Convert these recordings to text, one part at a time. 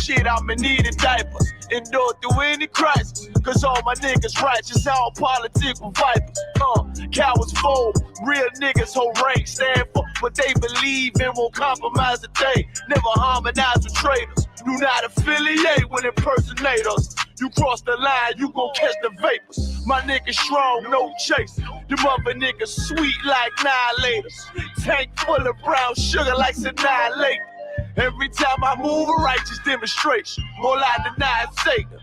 shit, I'ma need a diapers. Endure through any crisis, cause all my niggas righteous, all politics with vipers. Cowards fold, real niggas hold rank, stand for what they believe and won't compromise the day. Never harmonize with traitors, do not affiliate with impersonators. You cross the line, you gon' catch the vapors. My niggas strong, no chase. Them other niggas sweet like annihilators. Tank full of brown sugar like annihilate. Every time I move, a righteous demonstration. All I deny is Satan.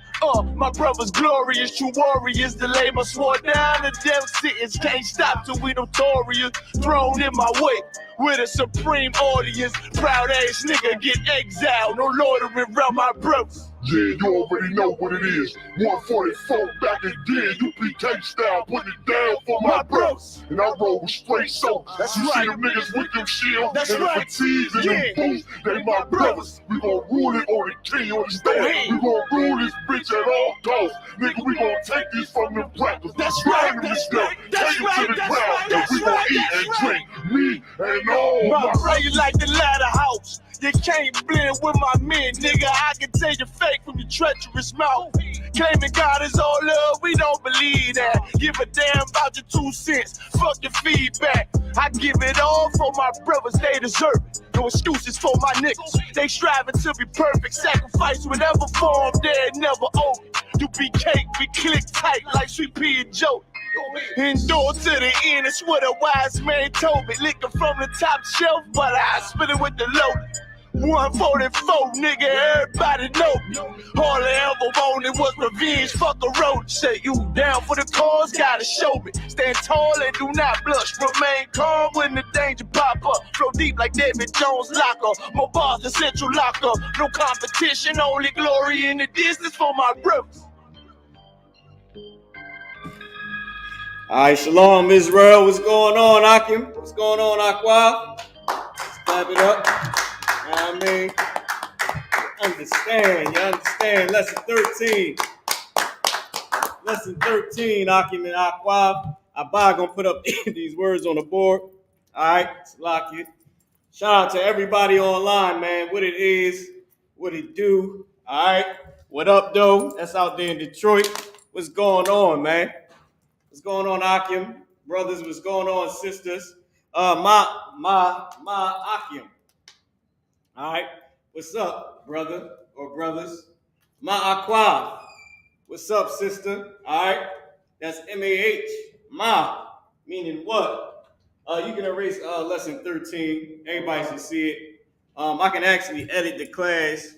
My brother's glorious, true warriors. The labor swore down the death sentence. Can't stop till we notorious. Thrown in my way with a supreme audience. Proud ass nigga get exiled. No loitering around my brothers. Yeah, you already know what it is. 144 back again, U.P.K style, putting it down for my bros. And I roll with straight soldiers. That's you right. See them niggas with them shields That's and right. the fatigues and them boots. They my brothers. We gon' rule it on the king, you understand? We gon' rule this bitch at all costs. Nigga, we gon' take this from them crackers. That's right. That's right. That's right. That's right. That's we gon' right. eat and drink. Me and all my brother, you like the ladder house. You can't blend with my men, nigga. I can tell you fake from your treacherous mouth. Claiming God is all love, we don't believe that. Give a damn about your 2 cents, fuck your feedback. I give it all for my brothers, they deserve it. No excuses for my niggas. They striving to be perfect, sacrifice whatever form they never owe me. You be cake, we click tight like Sweet Pea and Joe. Endure to the end, it's what a wise man told me. Licking from the top shelf, but I spit it with the load. 144, nigga, everybody know me. All I ever wanted was revenge, fuck a road. Say you down for the cause, gotta show me. Stand tall and do not blush. Remain calm when the danger pop up. Flow deep like David Jones locker. More bars than Central Locker. No competition, only glory in the distance for my brothers. All right, shalom, Israel. What's going on, Akim? What's going on, Aqua? Let's clap it up. You know what I mean? You understand. Lesson 13. Lesson 13, Akim and Aqua. Abba gonna put up these words on the board. All right, let's lock it. Shout out to everybody online, man. What it is, what it do. All right, what up, though? That's out there in Detroit. What's going on, man? What's going on, Akim? Brothers, what's going on, sisters? My Akim. All right, what's up, brother or brothers? Ma Aqua, what's up, sister? All right, that's M-A-H, Ma, meaning what? You can erase lesson 13. Everybody should see it. I can actually edit the class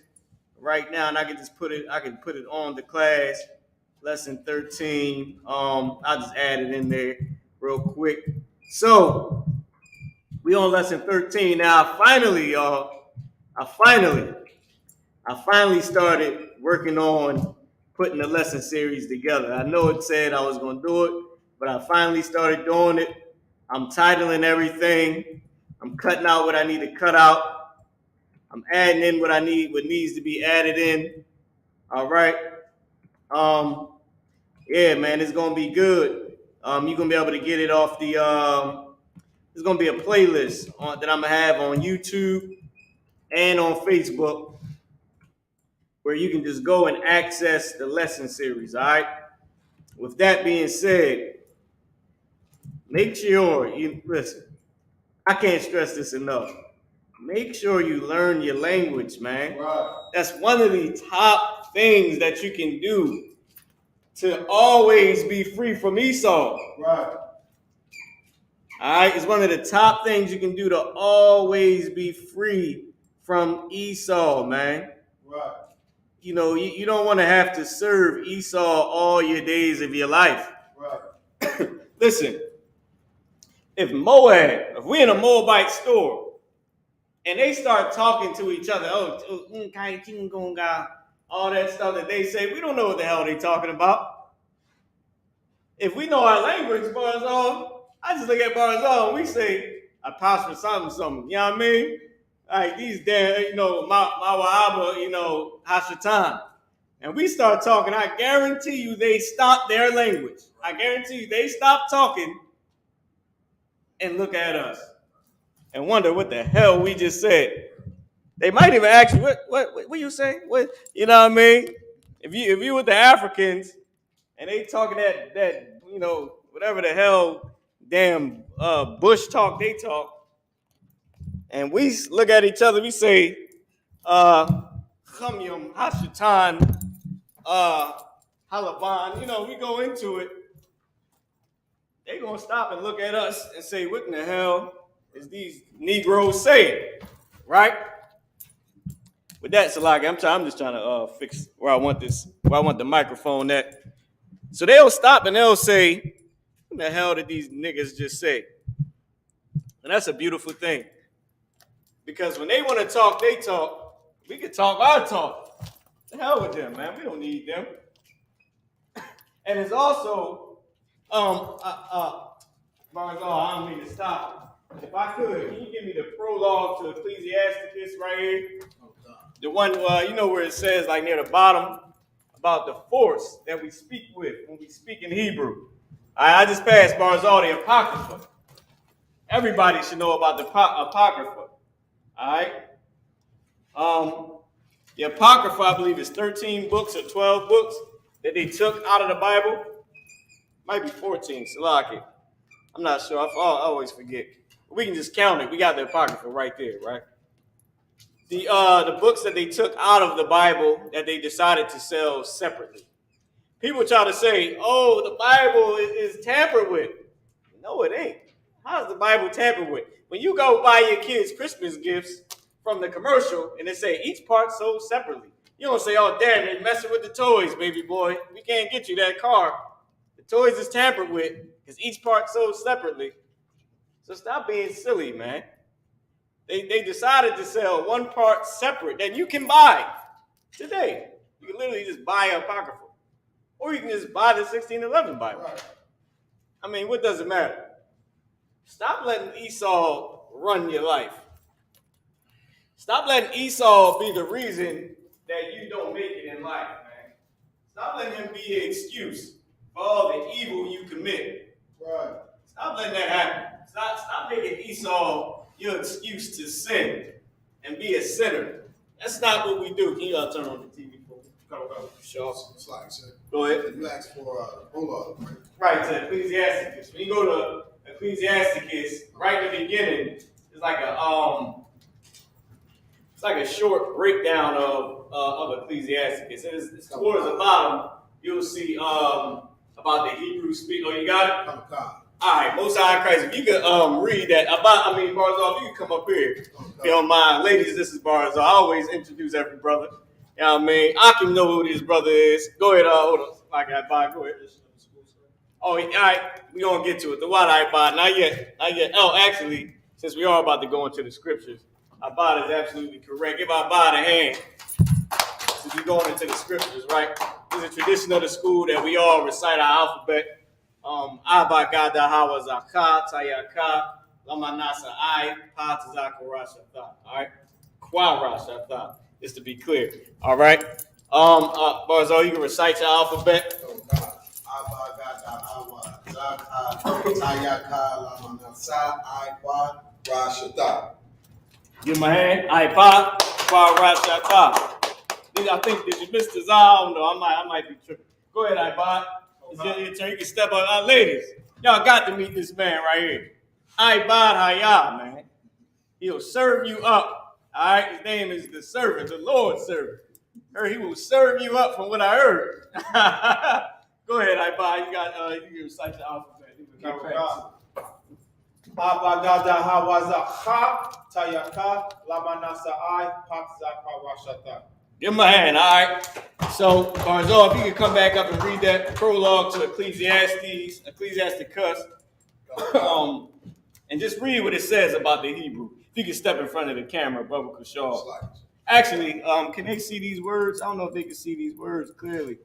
right now, and I can just put it on the class. Lesson 13. I'll just add it in there real quick. So we on lesson 13 now. Finally, y'all. I finally started working on putting the lesson series together. I know it said I was going to do it, but I finally started doing it. I'm titling everything. I'm cutting out what I need to cut out. I'm adding in what needs to be added in. All right. Yeah, man, it's going to be good. You're going to be able to get it off the, there's going to be a playlist that I'm going to have on YouTube and on Facebook, where you can just go and access the lesson series, all right? With that being said, make sure you, listen, I can't stress this enough. Make sure you learn your language, man. Right. That's one of the top things that you can do to always be free from Esau. Right. All right, it's one of the top things you can do to always be free from Esau, man. Right. You know, you don't want to have to serve Esau all your days of your life. Right. Listen, if we're in a Moabite store and they start talking to each other, all that stuff that they say, we don't know what the hell they're talking about. If we know our language, Barzal, I just look at Barzal and we say, Apostle something, you know what I mean? Like these damn, Mawaba, Hashatan. And we start talking, I guarantee you they stop their language. I guarantee you they stop talking and look at us and wonder what the hell we just said. They might even ask you, what you say? What, you know what I mean? If you with the Africans and they talking that whatever the hell damn bush talk they talk, and we look at each other, we say, Chamyam, Hashatan, Halaban, we go into it, they gonna stop and look at us and say, what in the hell is these Negroes saying? Right? With that, Salaki, I'm just trying to fix where I want the microphone at. So they'll stop and they'll say, what the hell did these niggas just say? And that's a beautiful thing. Because when they want to talk, they talk. We can talk our talk. The hell with them, man. We don't need them. And it's also, I don't mean to stop. If I could, can you give me the prologue to Ecclesiasticus right here? The one, where it says, like near the bottom, about the force that we speak with when we speak in Hebrew. I just passed Barzal, the Apocrypha. Everybody should know about the Apocrypha. All right? The Apocrypha, I believe, is 13 books or 12 books that they took out of the Bible. Might be 14, Salaki. I'm not sure. I always forget. But we can just count it. We got the Apocrypha right there, right? The books that they took out of the Bible that they decided to sell separately. People try to say, oh, the Bible is tampered with. No, it ain't. How's the Bible tampered with? When you go buy your kids Christmas gifts from the commercial and they say each part sold separately, you don't say, oh, damn, they messing with the toys, baby boy. We can't get you that car. The toys is tampered with because each part sold separately. So stop being silly, man. They decided to sell one part separate that you can buy today. You can literally just buy an Apocrypha. Or you can just buy the 1611 Bible. Right. I mean, what does it matter? Stop letting Esau run your life. Stop letting Esau be the reason that you don't make it in life, man. Stop letting him be an excuse for all the evil you commit. Right. Stop letting that happen. Stop making Esau your excuse to sin and be a sinner. That's not what we do. Can you turn on the TV for me? Sure. Go ahead. You asked for prologue, right? Right, to Ecclesiasticus. When you go to Ecclesiasticus, right in the beginning, it's like a short breakdown of Ecclesiasticus. It's towards the bottom, you'll see about the Hebrew speak. Oh, you got it? All right, Most High Christ. If you could read that, Barzal, if you could come up here. If you don't mind. Ladies, this is Barzal. I always introduce every brother. You know what I mean? I can know who this brother is. Go ahead, hold on. I got by. Go ahead. Oh, all right. We're going to get to it. The what I buy. Not yet. Oh, actually, since we are about to go into the scriptures, Abad is absolutely correct. Give Abad a hand. Since we're going into the scriptures, right? It's a tradition of the school that we all recite our alphabet. Abba Gada Hawa Zaka, Tayaka, Lamanasa I, Patazaka Rashata. All right? Kwa Rashata, just to be clear. All right? Barzal, you can recite your alphabet. Abba Gada Hawa Zaka, Tayaka, Lamanasa I, Kwa Rashata. Give my hand. Ipa, Kwa Rashata. I think, did you miss the Zal? No, I might be tripping. Go ahead, Ipa. It's your turn. You can step up. Ladies, y'all got to meet this man right here. Ibad Hayah, man. He'll serve you up. All right? His name is the servant, the Lord's servant. He will serve you up from what I heard. Go ahead, Ibad. You can recite the alphabet. Abagada Hawazaka, Tayaka, Lamanasa I, Patzaka Rashata. Give him a hand, all right? So, Barzal, if you could come back up and read that prologue to Ecclesiasticus, and just read what it says about the Hebrew. If you could step in front of the camera, Brother Kushal. Actually, can they see these words? I don't know if they can see these words clearly.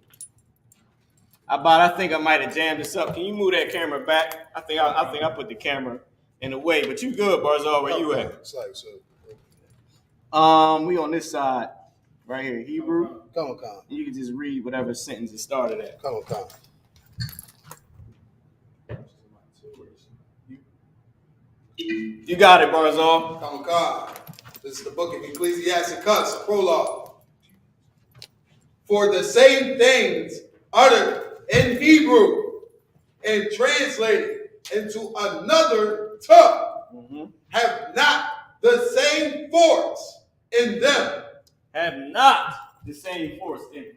I think I might have jammed this up. Can you move that camera back? I think I put the camera in the way, but you good, Barzal, where you at? We on this side. Right here, Hebrew. Come on. You can just read whatever sentence it started at. Come on. You got it, Barzal. Come on. This is the book of Ecclesiastes, a prologue. For the same things uttered in Hebrew and translated into another tongue have not the same force in them. Have not the same force in it.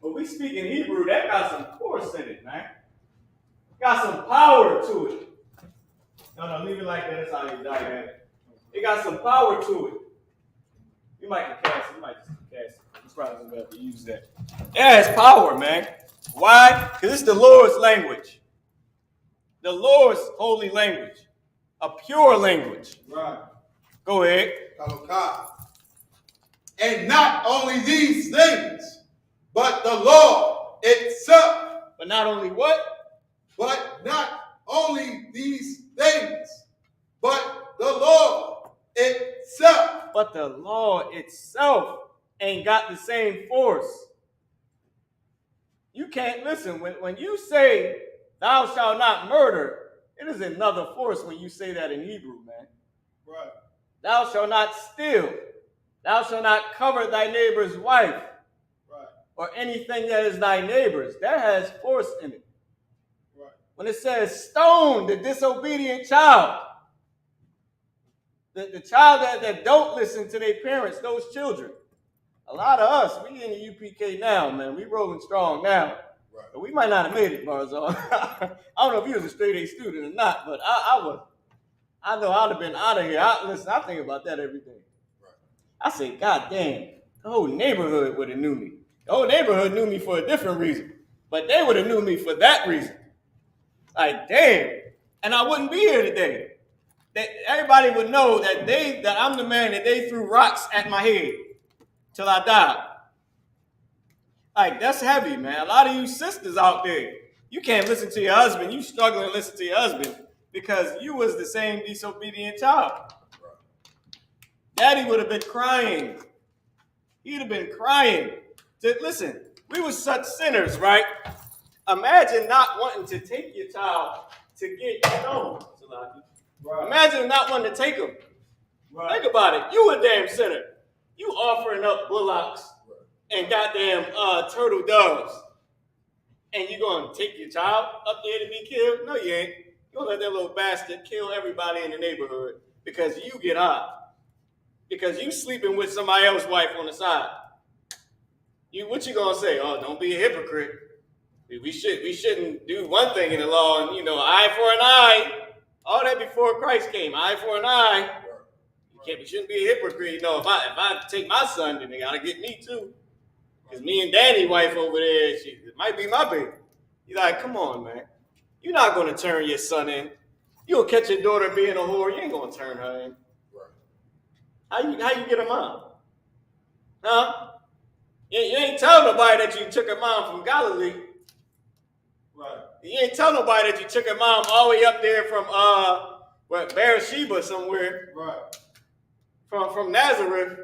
But we speak in Hebrew, that got some force in it, man. Got some power to it. No, leave it like that. That's how you die, man. It got some power to it. You might can cast it. You might just cast it. You probably going to have to use that. It has power, man. Why? Because it's the Lord's language. The Lord's holy language. A pure language. Right. Go ahead. And not only these things, but the law itself. But not only what? But not only these things, but the law itself. But the law itself ain't got the same force. You can't listen. When you say, thou shalt not murder, it is another force when you say that in Hebrew, man. Right. Thou shalt not steal. Thou shalt not covet thy neighbor's wife. Right. Or anything that is thy neighbor's. That has force in it. Right. When it says stone the disobedient child, the child that don't listen to their parents, those children. A lot of us, we in the U.P.K. now, man. We rolling strong now. Right. But we might not have made it, Barzal. I don't know if you was a straight A student or not, but I was. I know I'd have been out of here. I think about that every day. Right. I say, God damn, the whole neighborhood would have knew me. The whole neighborhood knew me for a different reason. But they would have knew me for that reason. Like, damn. And I wouldn't be here today. Everybody would know that I'm the man that they threw rocks at my head till I died. Like, that's heavy, man. A lot of you sisters out there, you can't listen to your husband. You struggling to listen to your husband because you was the same disobedient child. Daddy would have been crying. He'd have been crying. Listen, we were such sinners, right? Imagine not wanting to take your child to get stoned. Right. Imagine not wanting to take him. Right. Think about it. You a damn sinner. You offering up bullocks and goddamn turtle doves. And you gonna take your child up there to be killed? No, you ain't. You gonna let that little bastard kill everybody in the neighborhood because you get high. Because you sleeping with somebody else's wife on the side. What you gonna say? Oh, don't be a hypocrite. We shouldn't do one thing in the law and eye for an eye. All that before Christ came, eye for an eye. You shouldn't be a hypocrite. If I take my son, then they gotta get me too. Because me and Danny's wife over there, it might be my baby. You're like, come on, man. You're not gonna turn your son in. You'll catch your daughter being a whore. You ain't gonna turn her in. How you get her mom? Huh? You ain't tell nobody that you took her mom from Galilee. Right. You ain't tell nobody that you took her mom all the way up there from Beersheba somewhere. Right. From Nazareth.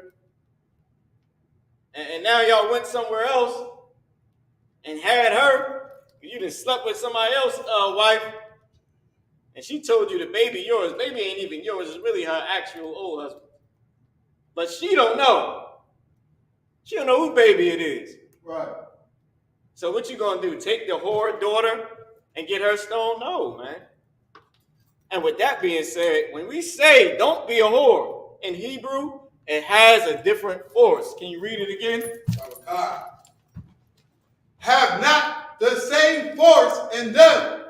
And now y'all went somewhere else and had her. You done slept with somebody else's wife. And she told you the baby yours. Baby ain't even yours. It's really her actual old husband. But she don't know. She don't know who baby it is. Right. So what you gonna do? Take the whore daughter and get her stoned? No, man. And with that being said, when we say don't be a whore, in Hebrew, it has a different force. Can you read it again? Have not the same force in them.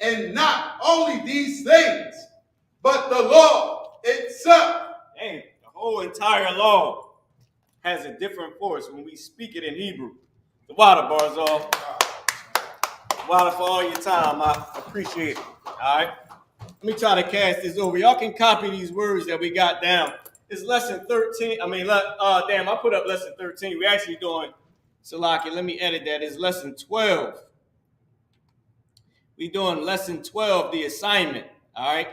And not only these things, but the law itself. Dang, the whole entire law has a different force when we speak it in Hebrew. The water, Barzal. Water for all your time. I appreciate it. All right. Let me try to cast this over. Y'all can copy these words that we got down. It's lesson 13. I put up lesson 13. We're actually doing, Salaki, let me edit that. It's lesson 12. We're doing lesson 12, the assignment. All right.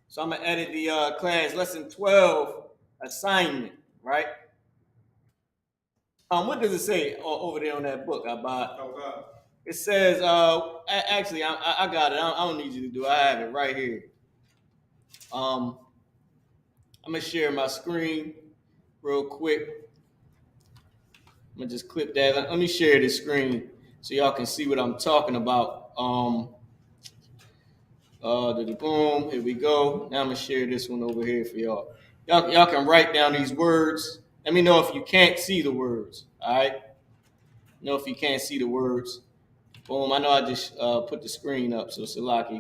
So I'm going to edit the class, lesson 12, assignment, right? What does it say over there on that book I bought? Oh, God. It says, actually, I got it. I don't need you to do it. I have it right here. I'm gonna share my screen real quick. I'm gonna just clip that. Let me share this screen so y'all can see what I'm talking about. Boom, here we go. Now I'm gonna share this one over here for y'all. Y'all can write down these words. Let me know if you can't see the words. All right. Know if you can't see the words. Boom. I know I just put the screen up, so Salaki,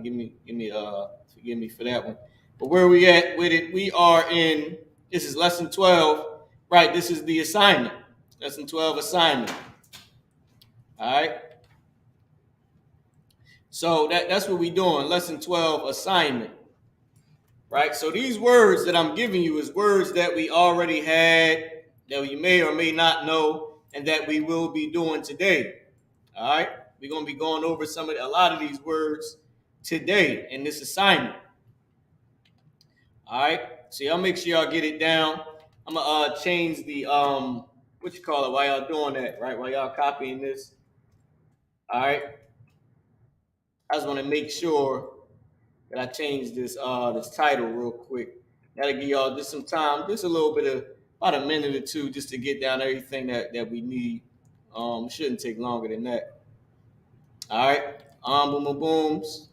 forgive me for that one. But where we at with it? We are in. This is lesson 12. Right. This is the assignment. Lesson 12 assignment. All right. So that's what we're doing. Lesson 12 assignment. Right? So these words that I'm giving you is words that we already had, that you may or may not know, and that we will be doing today. All right? We're going to be going over a lot of these words today in this assignment. All right? So y'all make sure y'all get it down. I'm going to change the, while y'all doing that, right? While y'all copying this. All right? I just want to make sure that I change this title real quick. That'll give y'all just some time, just a little bit of about a minute or two, just to get down everything that we need. Shouldn't take longer than that. All right, boom, boom, booms,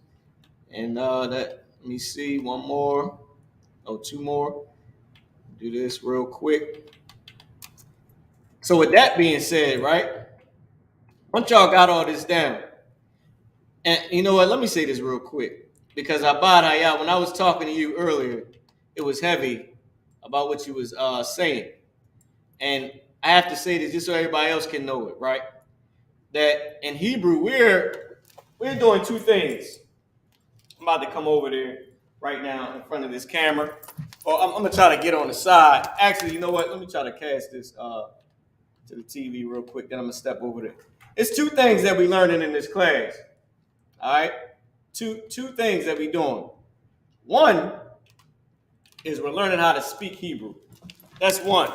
and let me see, one more, two more. Do this real quick. So with that being said, right, once y'all got all this down, and you know what? Let me say this real quick. Because when I was talking to you earlier, it was heavy about what you was saying. And I have to say this just so everybody else can know it, right? That in Hebrew, we're doing two things. I'm about to come over there right now in front of this camera. Or I'm going to try to get on the side. Actually, you know what? Let me try to cast this to the TV real quick. Then I'm going to step over there. It's two things that we're learning in this class. All right? Two things that we're doing. One is we're learning how to speak Hebrew. That's one.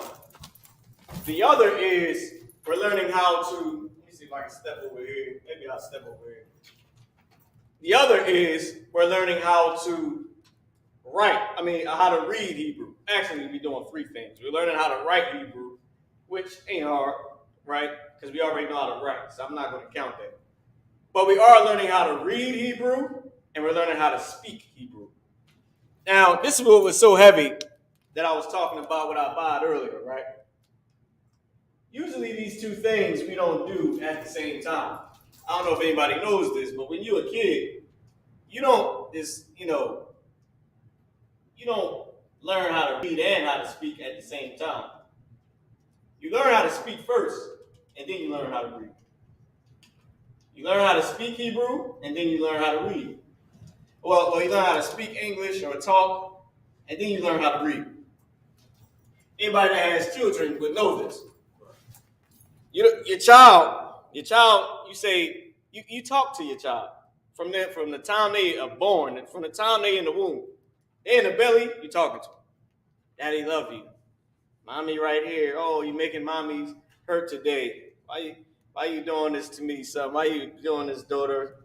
The other is we're learning how to, let me see if I can step over here. Maybe I'll step over here. The other is we're learning how to how to read Hebrew. Actually, we're doing three things. We're learning how to write Hebrew, which ain't hard, right? Because we already know how to write, so I'm not going to count that. But we are learning how to read Hebrew, and we're learning how to speak Hebrew. Now, this is what was so heavy that I was talking about with Abad earlier, right? Usually these two things we don't do at the same time. I don't know if anybody knows this, but when you're a kid, you don't learn how to read and how to speak at the same time. You learn how to speak first, and then you learn how to read. You learn how to speak Hebrew, and then you learn how to read. Well, you learn how to speak English or talk, and then you learn how to read. Anybody that has children would know this. Your child, you say, you talk to your child from the time they are born, from the time they in the womb. They in the belly, you talking to them. Daddy love you. Mommy right here. Oh, you making mommy hurt today. Why you doing this to me, son? Why you doing this, daughter?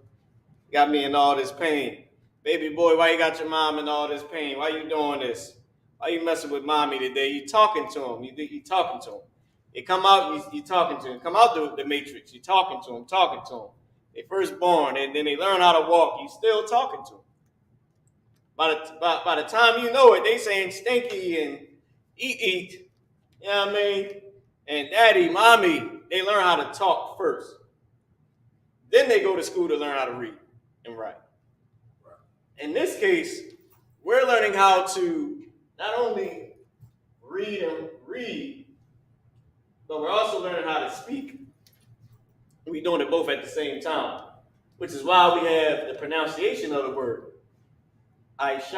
Got me in all this pain. Baby boy, why you got your mom in all this pain? Why you doing this? Why you messing with mommy today? You talking to him. You talking to him. They come out, you talking to him. Come out the matrix, you talking to him. They first born, and then they learn how to walk. You still talking to them. By the time you know it, they saying stinky and eat. You know what I mean? And daddy, mommy, they learn how to talk first. Then they go to school to learn how to read and write. In this case, we're learning how to not only read, but we're also learning how to speak. We're doing it both at the same time, which is why we have the pronunciation of the word. I.S.U.P.K,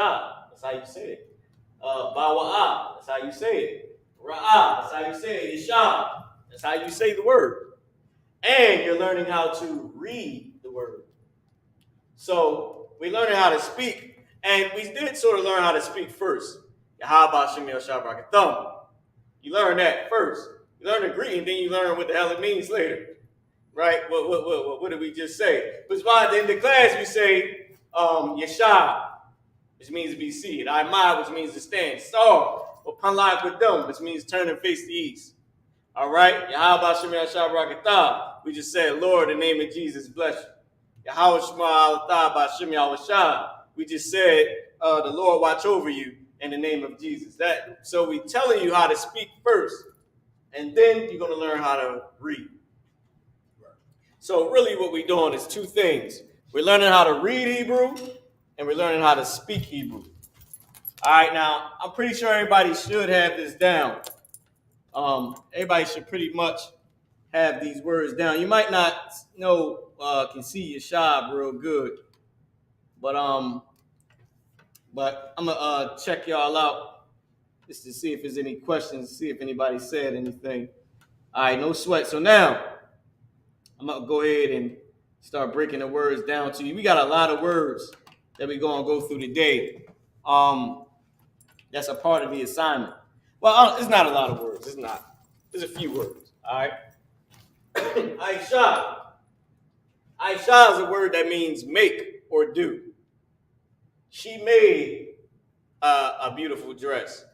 that's how you say it. Bawa'ah, that's how you say it. Ra'ah, that's how you say it. Ishab, that's how you say the word. And you're learning how to read the word. So we're learning how to speak, and we did sort of learn how to speak first. You learn that first. You learn the Greek, and then you learn what the hell it means later. Right? What did we just say? Which is why in the class we say Yeshab, which means to be seated. Imad, which means to stand. Star, or Panlag Gadum, which means turn and face the east. All right? Yahweh Shem Yashab Rakatah. We just said, Lord, in the name of Jesus, bless you. Yahweh Shema Alatah Bashem Yahweh. We just said, the Lord watch over you in the name of Jesus. So we telling you how to speak first, and then you're going to learn how to read. So really what we're doing is two things. We're learning how to read Hebrew, and we're learning how to speak Hebrew. All right, now, I'm pretty sure everybody should have this down. Everybody should pretty much have these words down. You might not know, can see Yashab real good, but I'm gonna check y'all out just to see if there's any questions, see if anybody said anything. All right, no sweat. So now I'm gonna go ahead and start breaking the words down to you. We got a lot of words that we're gonna go through today. That's a part of the assignment. Well, it's not a lot of words. It's not. There's a few words. All right. Aisha. Aisha is a word that means make or do. She made a beautiful dress.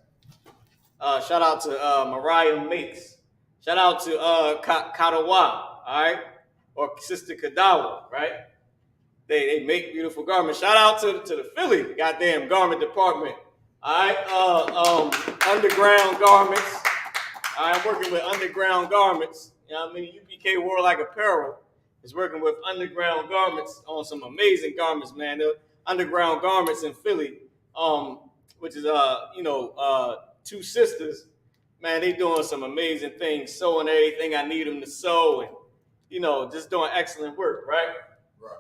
Shout out to Mariah Makes. Shout out to Kadawa, all right? Or Sister Kadawa, right? They make beautiful garments. Shout out to the Philly goddamn garment department. All right, underground garments. I'm working with underground garments. You know what I mean? UPK War Like Apparel is working with underground garments on some amazing garments, man. The underground garments in Philly, which is two sisters, man. They doing some amazing things, sewing everything I need them to sew, and just doing excellent work, right? Right.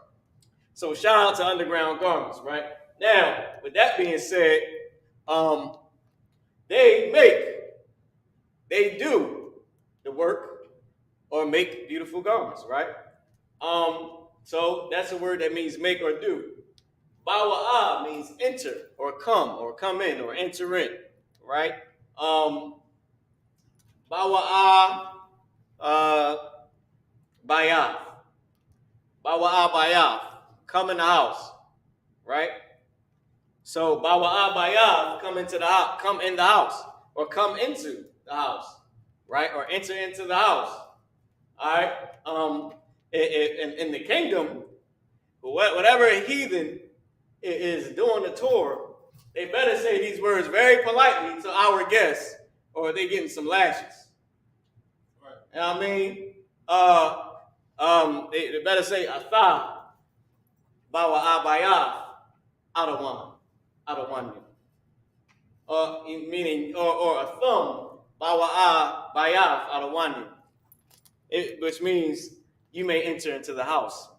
So shout out to underground garments, right? Now, with that being said, they do the work or make beautiful garments, right? So that's a word that means make or do. Bawa'ah means enter or come in or enter in, right? Bawa'ah bayaf. Bawa'ah bayaf, come in the house, right? So Bawa'ah bayaf, come in the house, or come into the house, right? Or enter into the house. All right. In the kingdom, whatever heathen is doing the Torah, they better say these words very politely to our guests, or they getting some lashes. Right. You know what I mean? They better say atha, bawa abayah, adawan. Meaning, or a thumb, bawa abayah, adawan. Which means you may enter into the house,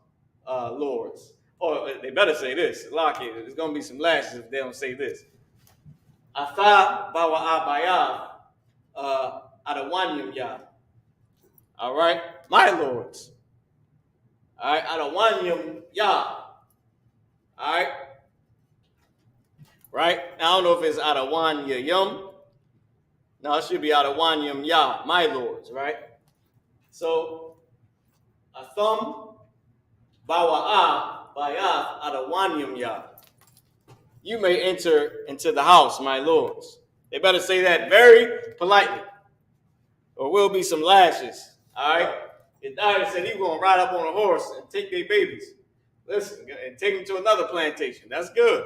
lords. Or they better say this. Lock it. There's going to be some lashes if they don't say this. Atha bawa abaya adawanyum ya. All right? My lords. All right? Adawanyum ya. All right? Right? Now, I don't know if it's adawanya yum. No, it should be adawanyum ya. My lords, right? So, a thumb, bawa'ah, bayaf, adawanyum ya. You may enter into the house, my lords. They better say that very politely, or will be some lashes. All right? His daughter said he was going to ride up on a horse and take their babies. Listen, and take them to another plantation. That's good.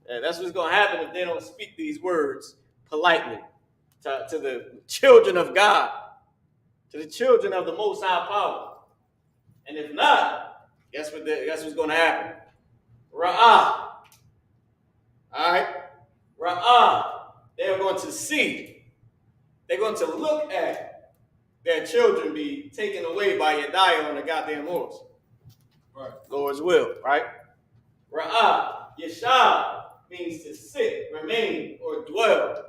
Yeah, that's what's going to happen if they don't speak these words politely to the children of God, to the children of the Most High Power. And if not, guess what's going to happen? Ra'ah. All right? Ra'ah. They're going to see. They're going to look at their children be taken away by Yediah on a goddamn horse. Right. Lord's will, right? Ra'ah. Yeshab means to sit, remain, or dwell.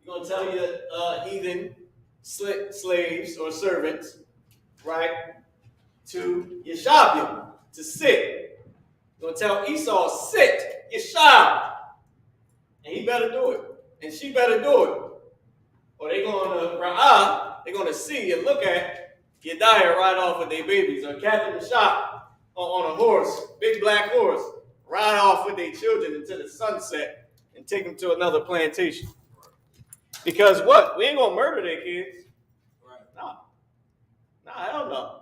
You're going to tell your heathen slaves or servants, right, to Yeshabim, to sit. You're going to tell Esau, sit, Yeshab. And he better do it. And she better do it. Or they're going to see and look at Yediah ride off with their babies. Or Captain Meshach on a horse, big black horse, ride off with their children into the sunset and take them to another plantation. Because what? We ain't gonna murder their kids. Right. Nah, hell no.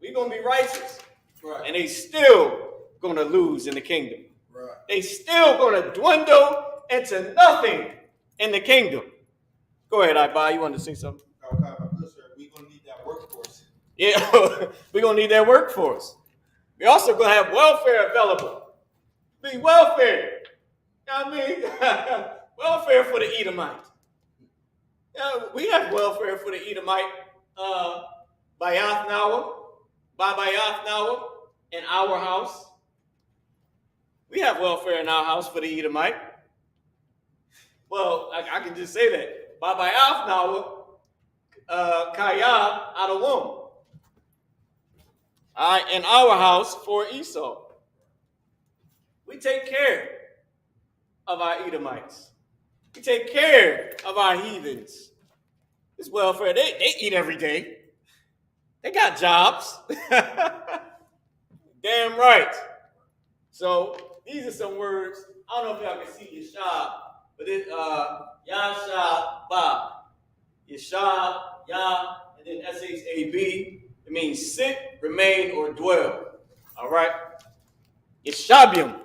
We gonna be righteous. Right. And they still gonna lose in the kingdom. Right. They still gonna dwindle into nothing in the kingdom. Go ahead, I.S.U.P.K. You wanted to say something? Okay, we're gonna need that workforce. Yeah, we're gonna need that workforce. We also gonna have welfare available. Be welfare. You know what I mean? Welfare for the Edomite. We have welfare for the Edomite. Bayath Nawa, in our house. We have welfare in our house for the Edomite. Well, I can just say that. Bayath Nawa, Kaya out of womb. All right, in our house for Esau. We take care of our Edomites. We take care of our heathens. It's welfare. They eat every day. They got jobs. Damn right. So these are some words. I don't know if y'all can see Yashab, but it Yashab, Yashab, Yah, and then S-H-A-B. It means sit, remain, or dwell. All right. Yashabium,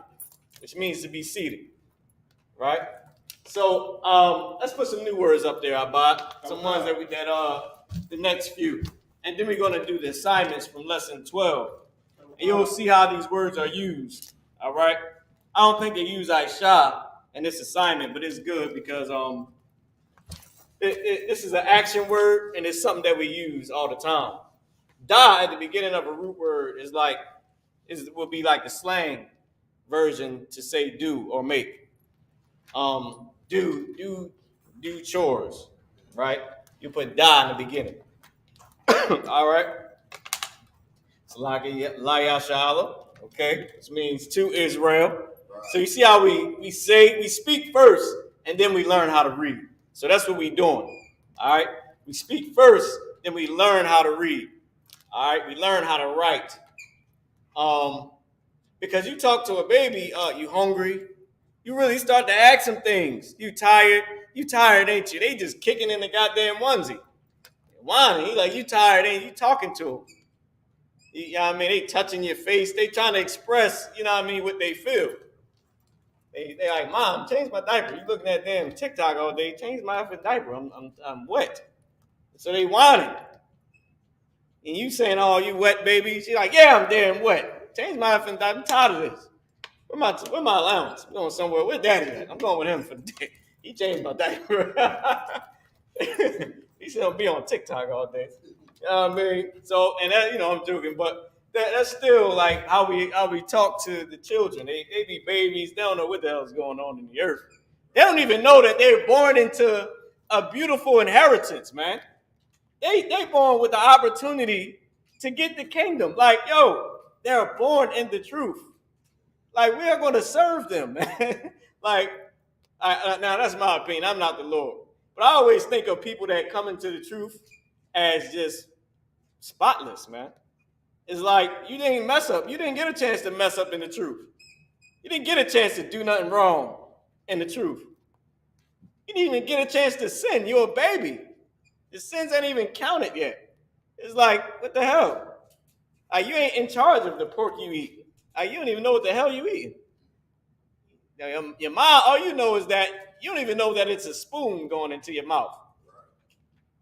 which means to be seated. Right. So let's put some new words up there, Abad. Some ones that the next few. And then we're going to do the assignments from lesson 12. And you'll see how these words are used. All right. I don't think they use Aisha in this assignment, but it's good because this is an action word and it's something that we use all the time. Da at the beginning of a root word will be like the slang version to say do or make. Do chores, right? You put da in the beginning. All right. It's like Layashala, okay? This means to Israel. Right. So you see how we speak first, and then we learn how to read. So that's what we're doing. All right. We speak first, then we learn how to read. All right. We learn how to write. Because you talk to a baby, you hungry? You really start to ask them things. You tired? You tired, ain't you? They just kicking in the goddamn onesie. Whining. He like, you tired, ain't you? Talking to them. You know what I mean? They touching your face. They trying to express, you know what I mean, what they feel. They like, Mom, change my diaper. You looking at damn TikTok all day. Change my effing diaper. I'm wet. So they whining. And you saying, oh, you wet, baby? She like, yeah, I'm damn wet. Change my effing diaper. I'm tired of this. Where my allowance? I'm going somewhere. Where Daddy at? I'm going with him for the day. He changed my diaper. He said I'll be on TikTok all day. You know what I mean? So, and that, I'm joking, but that's still like how we talk to the children. They be babies. They don't know what the hell is going on in the earth. They don't even know that they're born into a beautiful inheritance, man. They born with the opportunity to get the kingdom. Like, they're born in the truth. Like, we are going to serve them, man. Like, now that's my opinion. I'm not the Lord. But I always think of people that come into the truth as just spotless, man. It's like you didn't mess up. You didn't get a chance to mess up in the truth. You didn't get a chance to do nothing wrong in the truth. You didn't even get a chance to sin. You're a baby. The sins ain't even counted yet. It's like, what the hell? You ain't in charge of the pork you eat. You don't even know what the hell you eating. Your mom, all you know is that you don't even know that it's a spoon going into your mouth.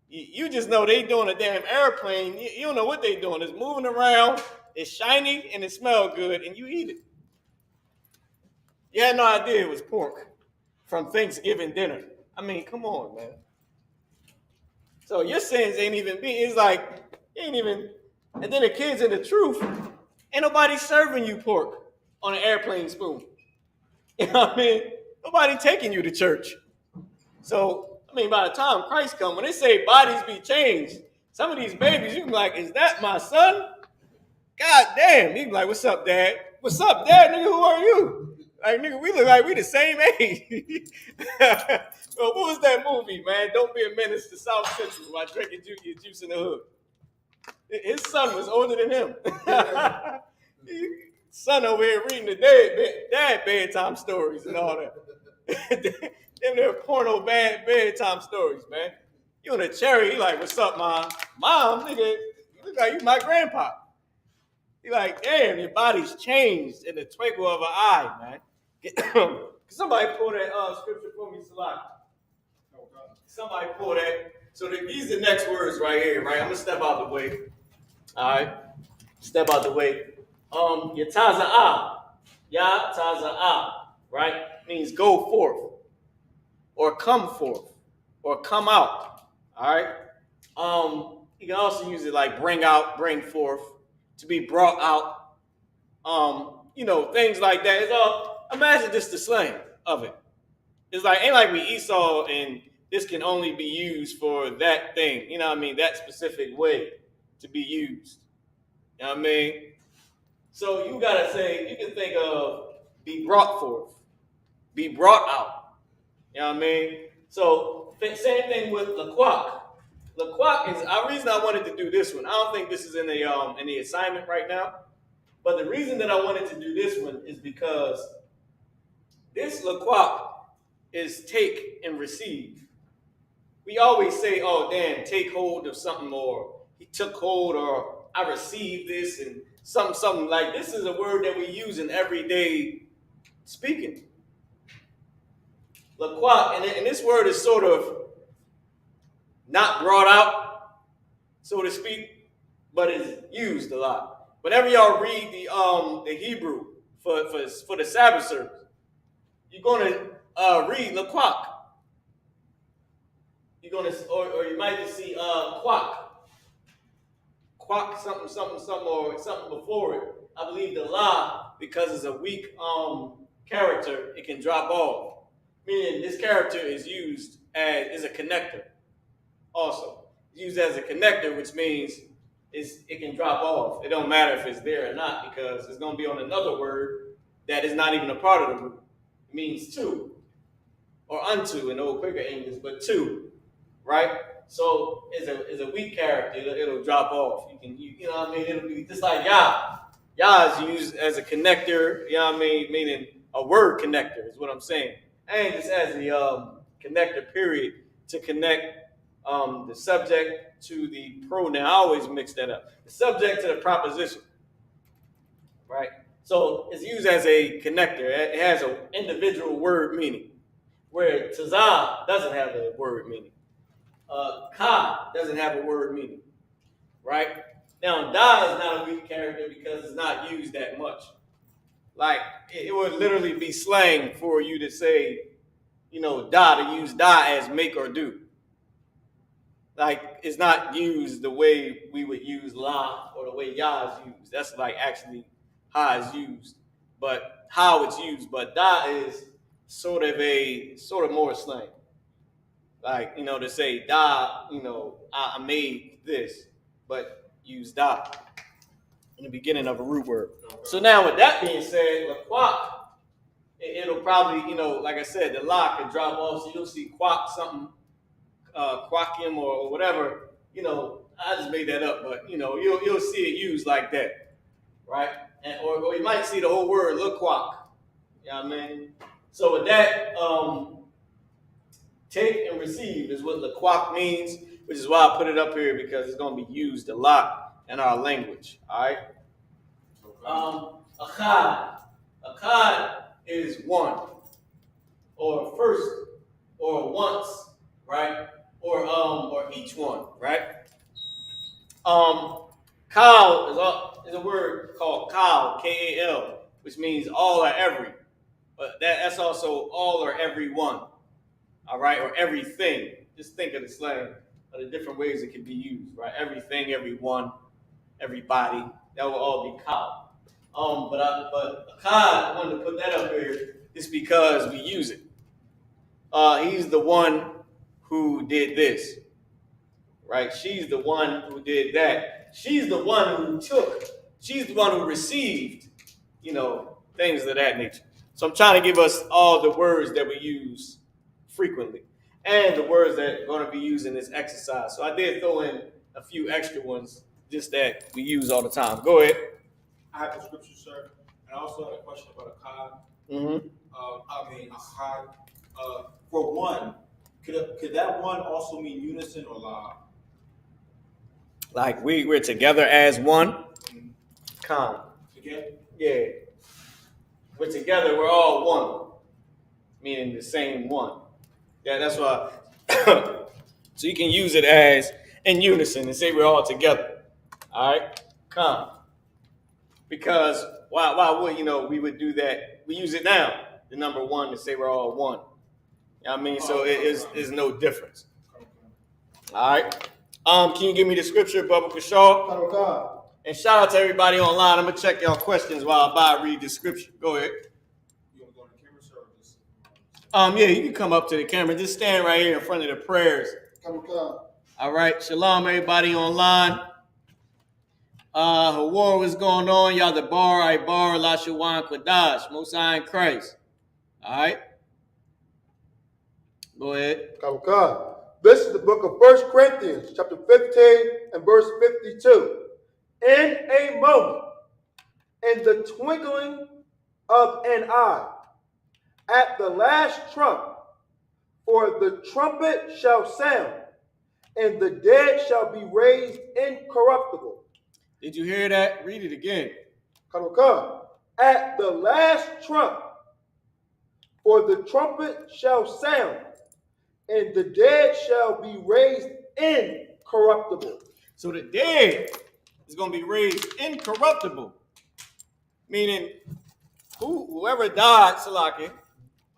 You just know they doing a damn airplane. You don't know what they doing. It's moving around, it's shiny, and it smells good, and you eat it. You had no idea it was pork from Thanksgiving dinner. I mean, come on, man. So your sins ain't even it's like, ain't even, and then the kids in the truth, ain't nobody serving you pork on an airplane spoon. You know what I mean? Nobody taking you to church. So, I mean, by the time Christ comes, when they say bodies be changed, some of these babies, you can be like, is that my son? God damn. You can be like, what's up, Dad? What's up, Dad? Nigga, who are you? Like, nigga, we look like we the same age. Well, what was that movie, man? Don't Be a Menace to South Central while drinking your juice in the hood. His son was older than him. Son over here reading the dad bedtime stories and all that. they're porno bedtime stories, man. You in a cherry, he like, what's up, mom? Mom, nigga, you look like you my grandpa. He like, damn, your body's changed in the twinkle of an eye, man. Can somebody pull that scripture for me, Salah? Somebody pull that. So these are the next words right here, right? I'm gonna step out the way. All right, step out the way. Yataza'ah, Yataza'ah, right? Means go forth, or come forth, or come out. All right. You can also use it like bring out, bring forth, to be brought out. Things like that. It's all, imagine just the slang of it. It's like, ain't like we Esau and this can only be used for that thing. You know what I mean? That specific way to be used. You know what I mean? So you gotta say, you can think of be brought forth, be brought out. You know what I mean? So same thing with Laquak. Laquak is the reason I wanted to do this one. I don't think this is in the assignment right now. But the reason that I wanted to do this one is because this laquak is take and receive. We always say, oh, damn, take hold of something, or he took hold, or I received this, and something like this is a word that we use in everyday speaking. Laquak, and this word is sort of not brought out, so to speak, but is used a lot. Whenever y'all read the Hebrew for the Sabbath service, you're gonna read laquak. You're gonna, or you might just see quack something, or something before it. I believe the la, because it's a weak character, it can drop off. Meaning this character is used as a connector. Also, it's used as a connector, which means it can drop off. It don't matter if it's there or not, because it's going to be on another word that is not even a part of the root. It means to, or unto in Old Quaker English, but to, right? So it's a weak character. It'll drop off. You know what I mean? It'll be just like Yah. Yah is used as a connector. You know what I mean? Meaning a word connector is what I'm saying. And just as the connector period to connect the subject to the pronoun. I always mix that up. The subject to the proposition, right? So it's used as a connector. It has an individual word meaning, where tazah doesn't have a word meaning. Ka doesn't have a word meaning, right? Now, da is not a weak character because it's not used that much. Like, it would literally be slang for you to say, da, to use da as make or do. Like, it's not used the way we would use la or the way ya is used. That's like actually how it's used, but how it's used. But da is sort of more slang. Like, to say da, I made this, but use da in the beginning of a root word. So now with that being said, laquak, it'll probably, like I said, the la can drop off, so you'll see quack something, quackim or whatever, I just made that up, but you'll see it used like that, right? And or you might see the whole word look quack. You know what I mean? So with that, take and receive is what the quack means, which is why I put it up here, because it's going to be used a lot in our language. All right. Achad is one, or first, or once, right? Or each one, right? Kal is a word called kal, K-A-L, which means all or every. But that's also all or every one, all right? Or everything. Just think of the slang of the different ways it can be used, right? Everything, everyone, everybody. That will all be kal. But Akkad, I wanted to put that up here just because we use it. He's the one who did this, right? She's the one who did that. She's the one who took. She's the one who received, things of that nature. So I'm trying to give us all the words that we use frequently and the words that are going to be used in this exercise. So I did throw in a few extra ones just that we use all the time. Go ahead. I have the scripture, sir, and I also had a question about Akkad. Mm-hmm. Akkad. For one, could that one also mean unison or loud? Like we're together as one. Come. Again? Yeah. We're together, we're all one. Meaning the same one. Yeah, that's why. So you can use it as in unison and say we're all together. All right? Come. Because why would we would do that? We use it now, the number one, to say we're all one. You know what I mean? So it is no difference. All right. Can you give me the scripture, Bubba Kashaw? And shout out to everybody online. I'm gonna check y'all questions while I read the scripture. Go ahead. You want to go to the camera, sir, or just? Yeah, you can come up to the camera. Just stand right here in front of the prayers. All right. Shalom, everybody online. War was going on. Y'all the bar, Lashawan, Qadash, Most High in Christ. All right. Go ahead. This is the book of 1 Corinthians, chapter 15 and verse 52. In a moment, in the twinkling of an eye, at the last trump, for the trumpet shall sound, and the dead shall be raised incorruptible. Did you hear that? Read it again. At the last trump, for the trumpet shall sound, and the dead shall be raised incorruptible. So the dead is going to be raised incorruptible. Meaning, whoever died, Salaki,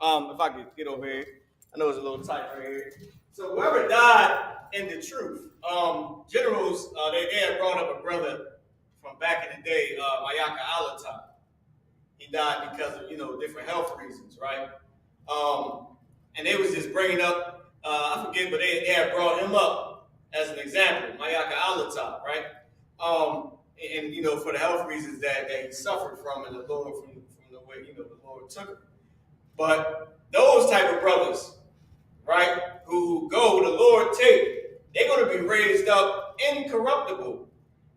if I could get over here, I know it's a little tight right here. So whoever died in the truth, generals, they had brought up a brother from back in the day, I.S.U.P.K. He died because of, different health reasons, right? And they was just bringing up, I forget, but they had brought him up as an example, I.S.U.P.K, right? And for the health reasons that he suffered from, and the Lord from the way the Lord took him. But those type of brothers, right, who the Lord take, they're going to be raised up incorruptible,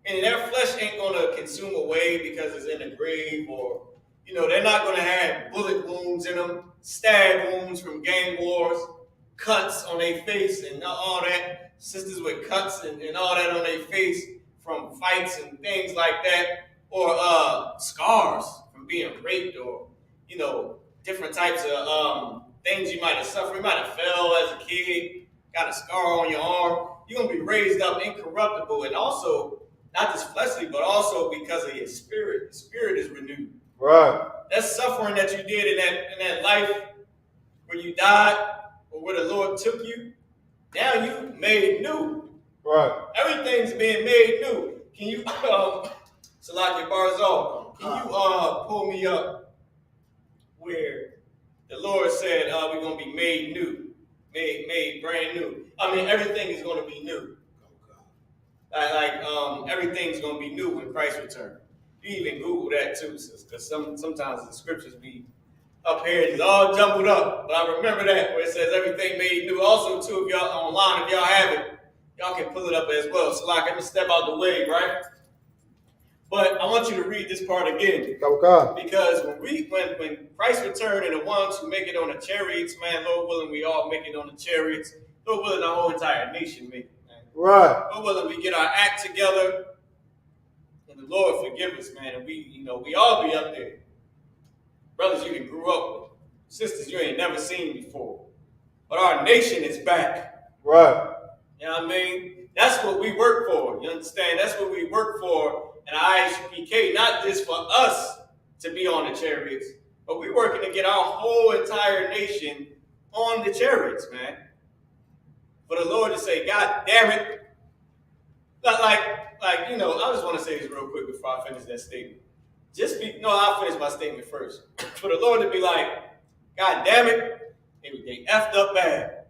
and their flesh ain't going to consume away because it's in the grave, or they're not going to have bullet wounds in them, stab wounds from gang wars, cuts on their face and all that, sisters with cuts and all that on their face from fights and things like that, or scars from being raped, or different types of things you might have suffered. You might have fell as a kid, got a scar on your arm. You're going to be raised up incorruptible, and also not just fleshly, but also because of your spirit. The spirit is renewed. Right. That suffering that you did in that life where you died, or where the Lord took you, now you made new. Right. Everything's being made new. Can you, Salaki Barzal, can you pull me up where the Lord said we're going to be made new, made brand new? I mean, everything is going to be new. Everything's going to be new when Christ returns. You even Google that too, because sometimes the scriptures be up here, it's all jumbled up. But I remember that where it says everything made new. Also, too, if y'all online, if y'all have it, y'all can pull it up as well. So, let me step out the way, right? But I want you to read this part again. Because when Christ returned, and the ones who make it on the chariots, man, Lord willing, we all make it on the chariots. Lord willing, the whole entire nation make it, man. Right. Lord willing, we get our act together. And the Lord forgive us, man. And we all be up there. Brothers you done grew up with. Sisters you ain't never seen before. But our nation is back. Right. You know what I mean? That's what we work for. You understand? That's what we work for in I.S.U.P.K. Not just for us to be on the chariots, but we're working to get our whole entire nation on the chariots, man. For the Lord to say, God damn it. I just want to say this real quick before I finish that statement. I'll finish my statement first. For the Lord to be like, God damn it, they effed up bad.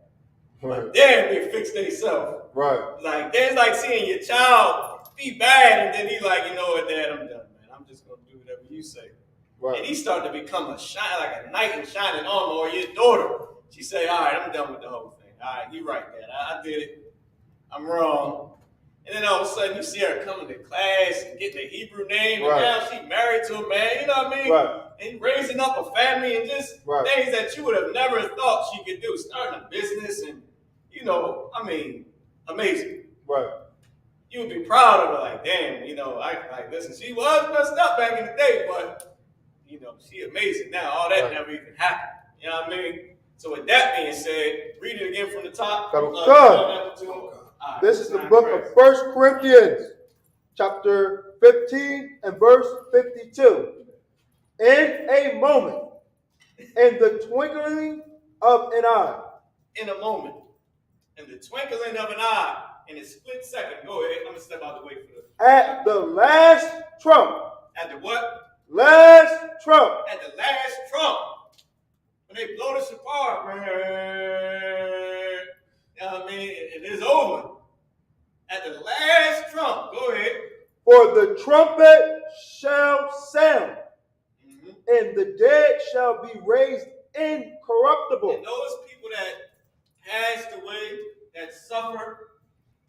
Right. But damn, they fixed themselves. Right. It's like seeing your child be bad, and then he's like, you know what, Dad, I'm done, man. I'm just going to do whatever you say. Right. And he's starting to become like a knight in shining armor, or your daughter. She say, all right, I'm done with the whole thing. All right, you're right, Dad. I did it. I'm wrong. And then all of a sudden, you see her coming to class and getting a Hebrew name, and now she's married to a man, you know what I mean? Right. and raising up a family and just things that you would have never thought she could do, starting a business and, I mean, amazing. Right. You would be proud of her, like, damn, listen, she was messed up back in the day, but, she amazing now. All that never even happened. You know what I mean? So with that being said, read it again from the top. This is the book of 1 Corinthians, chapter 15 and verse 52. In a moment, in the twinkling of an eye. In a moment, in the twinkling of an eye, in a split second. Go ahead. I'm going to step out the way for this. At the last trump. At the what? Last trump. At the last trump. When they blow the shofar, it is over. At the last trump. Go ahead. For the trumpet shall sound, and the dead shall be raised incorruptible. And those people that passed away, that suffered,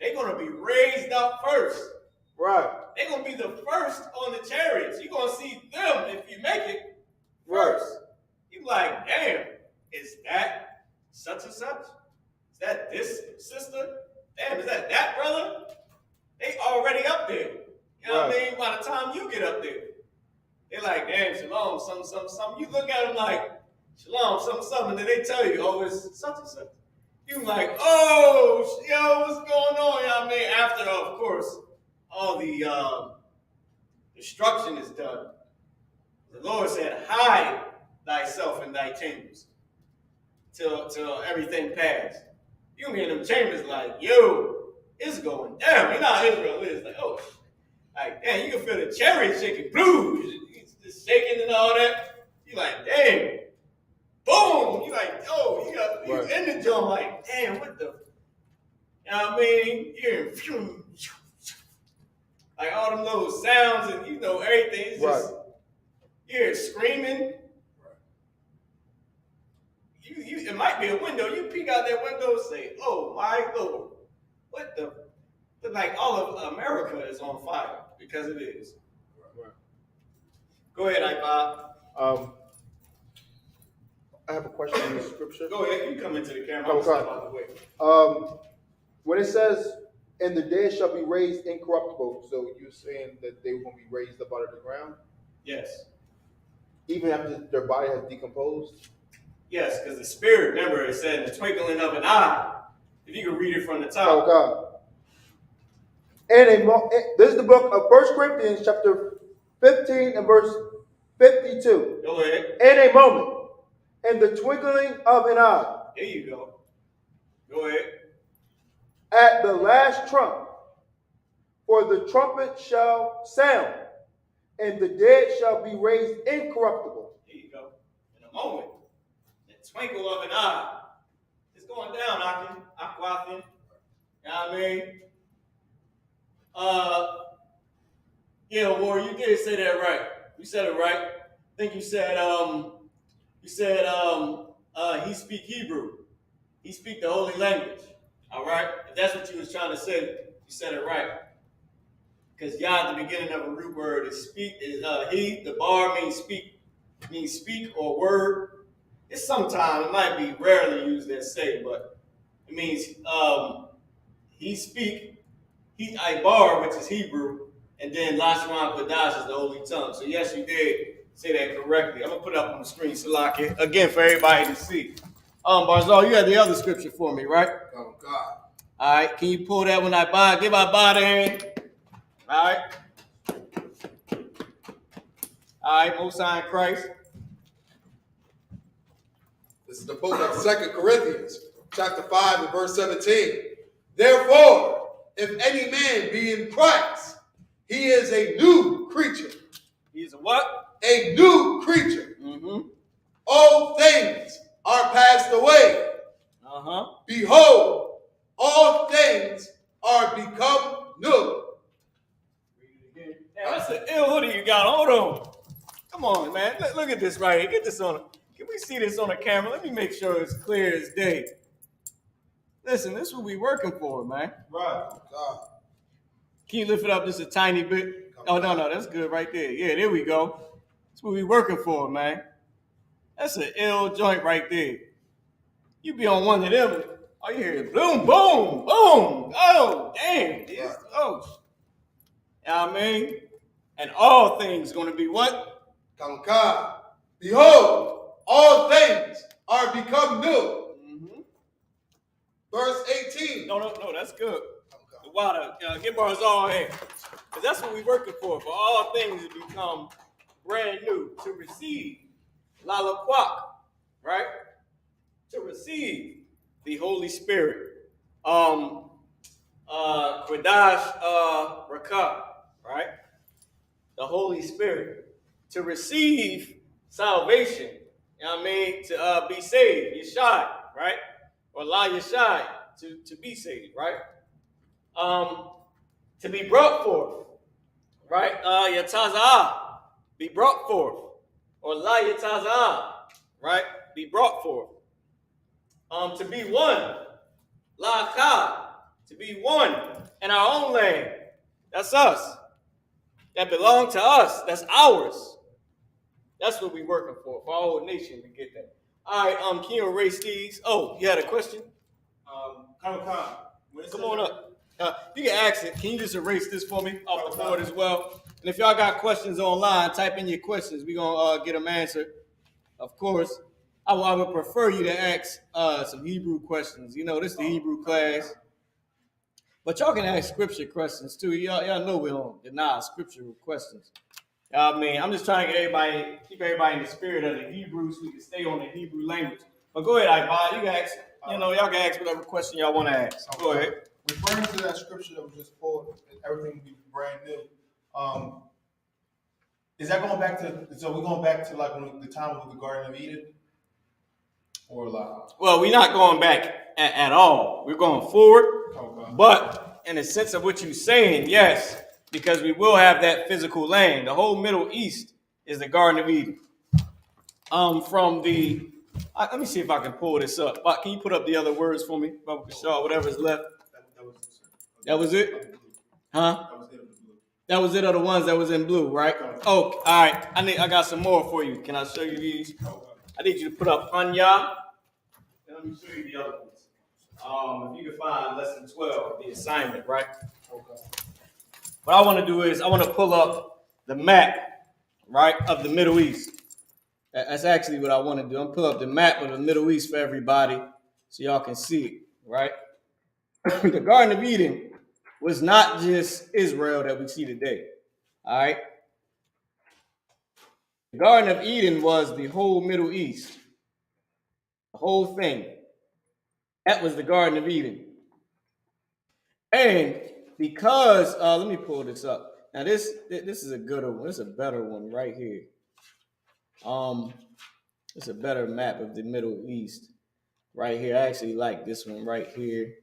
they're going to be raised up first. Right. They're going to be the first on the chariots. You're going to see them, if you make it, first. You're like, damn, is that such and such? Is that this sister? Damn, is that brother? They already up there. You know what I mean? By the time you get up there, they're like, damn, shalom, something. You look at them like, shalom, something, and then they tell you, oh, it's such and such. You're like, oh, what's going on? You know what I mean? After, of course, all the destruction is done. The Lord said, hide thyself in thy chambers till everything pass. You be in them chambers like, yo, it's going down. You know how Israel is. Like, oh, like, damn, you can feel the chariot shaking, blues, it's just shaking and all that. You're like, damn. Boom! You're like, oh, you in the joint, like, damn, what the? You know what I mean? You're like all them little sounds and everything. It's just you're screaming. It might be a window. You peek out that window and say, oh my Lord, what the? But like all of America is on fire because it is. Right. Go ahead, iPod. I have a question in the scripture. Go ahead, you come into the camera. I'm step out the way. When it says, and the dead shall be raised incorruptible, so you're saying that they will be raised up out of the ground? Yes. Even after their body has decomposed? Yes, because the spirit, remember, it said in the twinkling of an eye. If you can read it from the top. Oh, God. This is the book of 1 Corinthians, chapter 15 and verse 52. Go ahead. In a moment. In the twinkling of an eye. There you go. Go ahead. At the last trump, for the trumpet shall sound, and the dead shall be raised incorruptible. There you go. In a moment, the twinkle of an eye. It's going down, Aquathin. You know what I mean? Yeah, War, you did say that right. You said it right. I think you said, he speak Hebrew. He speak the holy language. All right? If that's what you was trying to say, you said it right. Because Yah at the beginning of a root word is speak, he, the bar means speak or word. It's sometimes, it might be rarely used as say, but it means he speak, a bar, which is Hebrew, and then Lashawan Qadash is the holy tongue. So yes, you did say that correctly. I'm gonna put it up on the screen, Salaki, again for everybody to see. Barzal, you had the other scripture for me, right? Oh God. All right, can you pull that when I buy? Give our body a hand. All right, Most High in Christ. This is the book of 2 Corinthians, chapter 5 and verse 17. Therefore, if any man be in Christ, he is a new creature. He's a what? A new creature. Mm-hmm. All things are passed away. Behold, all things are become new. Damn, that's an ill hoodie you got. Hold on. Come on, man. Look at this right here. Get this on. Can we see this on the camera? Let me make sure it's clear as day. Listen, this is what we working for, man. Right. Can you lift it up just a tiny bit? Oh, no, that's good right there. Yeah, there we go. That's what we working for, man. That's an ill joint right there. You be on one of them, all you hear is boom, boom, boom. Oh, damn. This, oh. You know what I mean? And all things going to be what? Kamka. Behold, all things are become new. Mm-hmm. Verse 18. No, that's good. The water, give us all here. Because that's what we're working for all things to become brand new, to receive Lalapwak, right? To receive the Holy Spirit. Qadash Rakah, right? The Holy Spirit. To receive salvation, you know what I mean? To be saved, Yeshai, right? Or La Yeshai, to be saved, right? To be brought forth, right? Yatazah, be brought forth. Or La Yatazah, right? Be brought forth. To be one, La Ka, to be one in our own land. That's us. That belongs to us. That's ours. That's what we're working for our whole nation to get that. All right, can you erase these? Oh, you had a question? Come on up. You can ask it. Can you just erase this for me off the board as well? And if y'all got questions online, type in your questions. We're going to get them answered. Of course, I would prefer you to ask some Hebrew questions. You know, this is the Hebrew class. But y'all can ask scripture questions too. Y'all know we don't deny scriptural questions. I mean, I'm just trying to get keep everybody in the spirit of the Hebrew so we can stay on the Hebrew language. But go ahead, Ibad. You can ask, y'all can ask whatever question y'all want to ask. Go ahead. Referring to that scripture that was just pulled, everything will be brand new. Is that going back to? So we're going back to like when the time of the Garden of Eden, or like? Well, we're not going back at all. We're going forward. Okay. But in the sense of what you're saying, yes, because we will have that physical land. The whole Middle East is the Garden of Eden. Let me see if I can pull this up. Can you put up the other words for me, Baba Kishar, whatever's left? That was it? Huh? That was it, or the ones that was in blue, right? Oh, all right. I got some more for you. Can I show you these? I need you to put up Anya. Let me show you the other ones. If you can find lesson 12, the assignment, right? Okay. What I want to do is I want to pull up the map, right, of the Middle East. That's actually what I want to do. I'm pull up the map of the Middle East for everybody so y'all can see it, right? The Garden of Eden was not just Israel that we see today, all right? The Garden of Eden was the whole Middle East, the whole thing. That was the Garden of Eden. And because, let me pull this up. Now this is a good one. This is a better one right here. It's a better map of the Middle East right here. I actually like this one right here.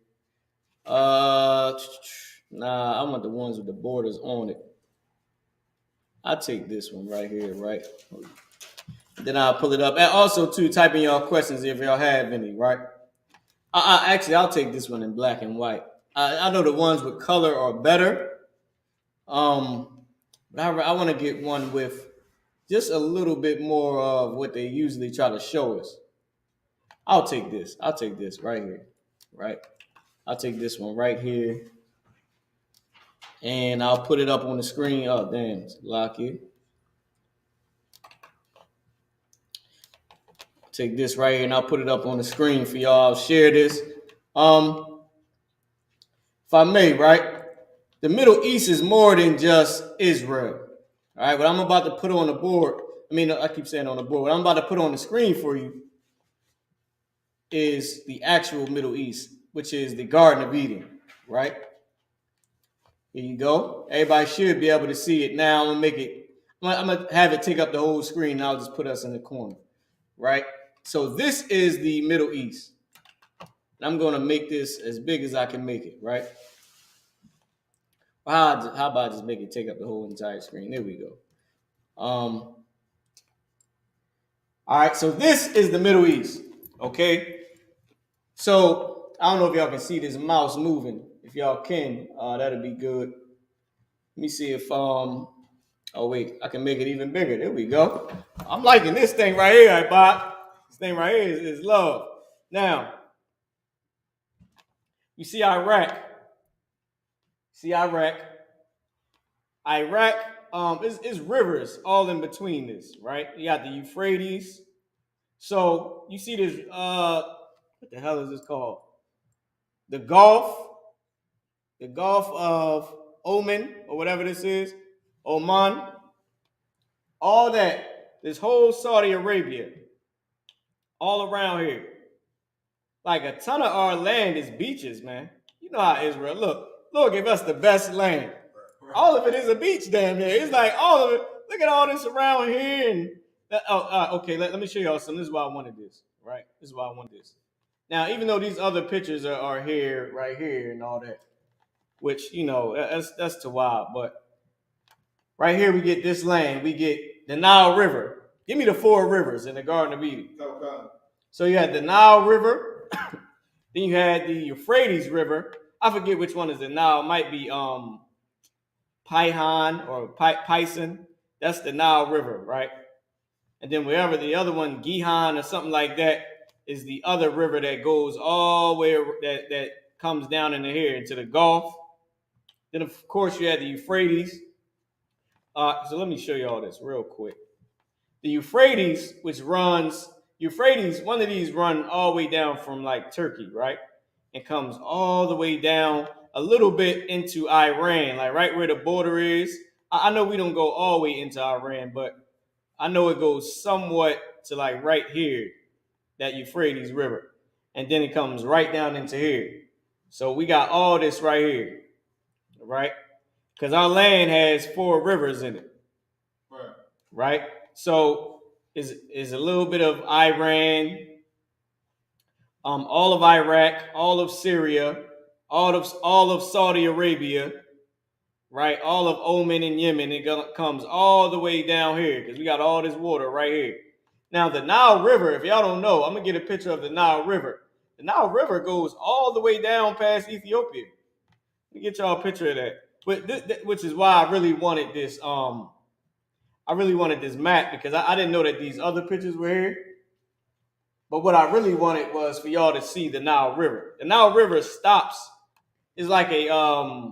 Nah, I want the ones with the borders on it. I'll take this one right here, right? Then I'll pull it up. And also, too, type in y'all questions if y'all have any, right? Actually, I'll take this one in black and white. I know the ones with color are better. But I want to get one with just a little bit more of what they usually try to show us. I'll take this right here, right? I'll take this one right here. And I'll put it up on the screen. Oh, damn, lock it. Take this right here and I'll put it up on the screen for y'all. I'll share this. If I may, right? The Middle East is more than just Israel. All right, what I'm about to put on the board, I keep saying on the board, what I'm about to put on the screen for you is the actual Middle East, which is the Garden of Eden, right? Here you go. Everybody should be able to see it now. I'm gonna have it take up the whole screen. And I'll just put us in the corner, right? So this is the Middle East. I'm gonna make this as big as I can make it, right? How about I just make it take up the whole entire screen? There we go. All right, so this is the Middle East, okay? So I don't know if y'all can see this mouse moving. If y'all can, that'll be good. Let me see if Oh wait, I can make it even bigger. There we go. I'm liking this thing right here, Bob. This thing right here is love. Now, you see Iraq. See Iraq. Iraq, is rivers all in between this, right? You got the Euphrates. So you see this, what the hell is this called? The Gulf of Oman, or whatever this is, Oman, all that, this whole Saudi Arabia, all around here. Like a ton of our land is beaches, man. You know how Israel, look, give us the best land. All of it is a beach down there. It's like all of it. Look at all this around here. And okay, let me show y'all something. This is why I wanted this, right? This is why I want this. Now, even though these other pictures are here, right here, and all that, which, you know, that's too wild. But right here, we get this land. We get the Nile River. Give me the 4 rivers in the Garden of Eden. So you had the Nile River. Then you had the Euphrates River. I forget which one is the Nile. It might be Paihan or Pison. That's the Nile River, right? And then wherever the other one, Gihan or something like that, is the other river that goes all the way, that comes down into here, into the Gulf. Then, of course, you had the Euphrates. So let me show you all this real quick. The Euphrates, one of these run all the way down from like Turkey, right? And comes all the way down a little bit into Iran, like right where the border is. I know we don't go all the way into Iran, but I know it goes somewhat to like right here, that Euphrates River. And then it comes right down into here. So we got all this right here, right? Because our land has 4 rivers in it, right? So is a little bit of Iran, all of Iraq, all of Syria, all of Saudi Arabia, right? All of Oman and Yemen. It comes all the way down here because we got all this water right here. Now, the Nile River, if y'all don't know, I'm going to get a picture of the Nile River. The Nile River goes all the way down past Ethiopia. Let me get y'all a picture of that. But which is why I really wanted this. I really wanted this map because I didn't know that these other pictures were here. But what I really wanted was for y'all to see the Nile River. The Nile River stops. It's like a I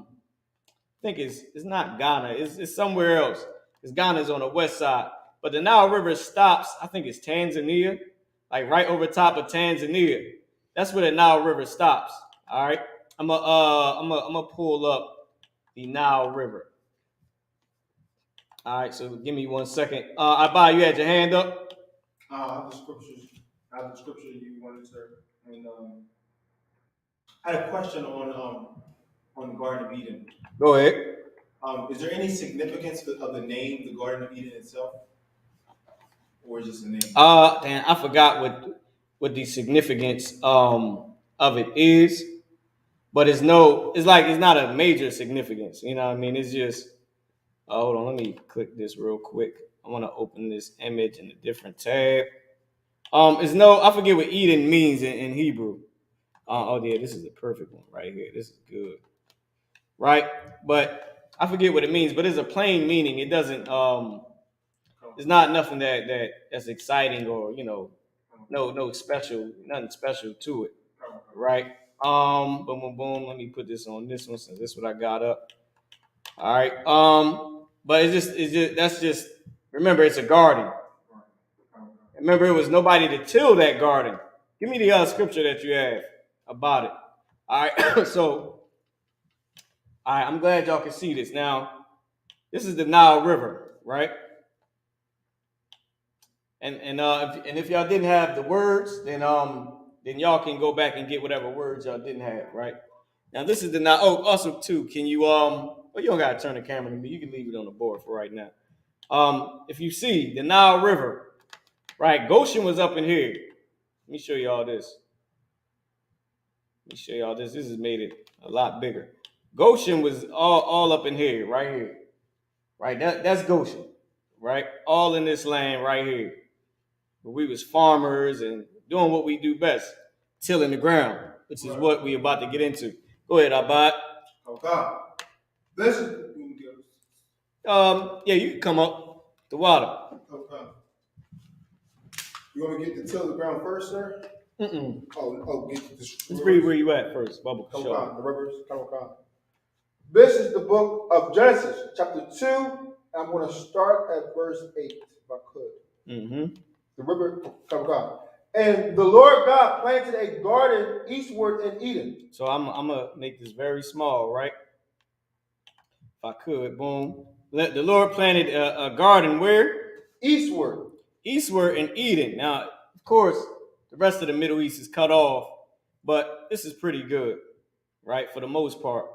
think it's not Ghana. It's somewhere else. Because Ghana's on the west side. But the Nile River stops, I think it's Tanzania, like right over top of Tanzania. That's where the Nile River stops. All right. I'm gonna pull up the Nile River. All right, so give me 1 second. Abba, you had your hand up? I have the scripture you wanted, sir. And I had a question on the Garden of Eden. Go ahead. Is there any significance of the name, the Garden of Eden itself? Or is it just a name? And I forgot what the significance of it is, but it's not a major significance. You know what I mean? It's just hold on, let me click this real quick. I want to open this image in a different tab. I forget what Eden means in Hebrew. Oh yeah, this is the perfect one right here. This is good. Right? But I forget what it means, but it's a plain meaning. It doesn't it's not nothing that's exciting or, you know, nothing special to it. Right? Boom, boom, boom. Let me put this on this one since this is what I got up. All right. But that's just remember, it's a garden. Remember, it was nobody to till that garden. Give me the scripture that you have about it. All right. So, all right, I'm glad y'all can see this. Now, this is the Nile River, right? And if y'all didn't have the words, then y'all can go back and get whatever words y'all didn't have, right? Now this is the Nile. Oh, also too, can you well, you don't gotta turn the camera to me. You can leave it on the board for right now. If you see the Nile River, right? Goshen was up in here. Let me show y'all this. This has made it a lot bigger. Goshen was all up in here, right here. Right? That's Goshen, right? All in this land right here. But we was farmers and doing what we do best, tilling the ground, which is what we about to get into. Go ahead, Abad. Okay. Listen. Yeah, you can come up the water. Okay. You want me to get to till the ground first, sir? Mm-mm. Get to the Let's read where you at first, Bubble. Come Sure. on, the rivers. Come on. This is the book of Genesis, chapter 2. I'm going to start at verse 8, if I could. Mm-hmm. The river, come on. And the Lord God planted a garden eastward in Eden. So I'm gonna make this very small, right? If I could, boom. The Lord planted a garden where? Eastward. Eastward in Eden. Now, of course, the rest of the Middle East is cut off, but this is pretty good, right? For the most part.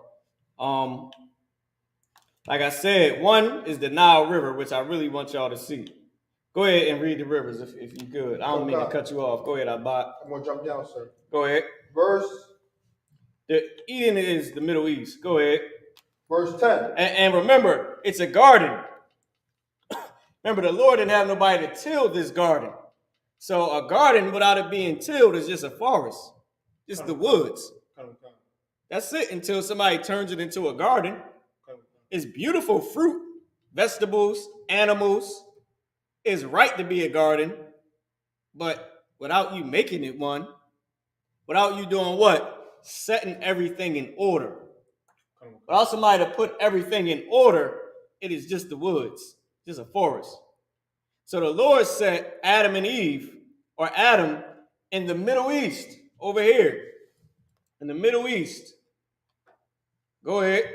Like I said, one is the Nile River, which I really want y'all to see. Go ahead and read the rivers if you could. I don't mean to cut you off. Go ahead, Abad. I'm going to jump down, sir. Go ahead. Eden is the Middle East. Go ahead. Verse 10. And remember, it's a garden. Remember, the Lord didn't have nobody to till this garden. So a garden without it being tilled is just a forest. Just the woods. That's it until somebody turns it into a garden. It's beautiful fruit, vegetables, animals. It's right to be a garden. But without you making it one, without you doing what? Setting everything in order. Without somebody to put everything in order, it is just the woods, just a forest. So the Lord set Adam and Eve, or Adam, in the Middle East, over here. In the Middle East. Go ahead.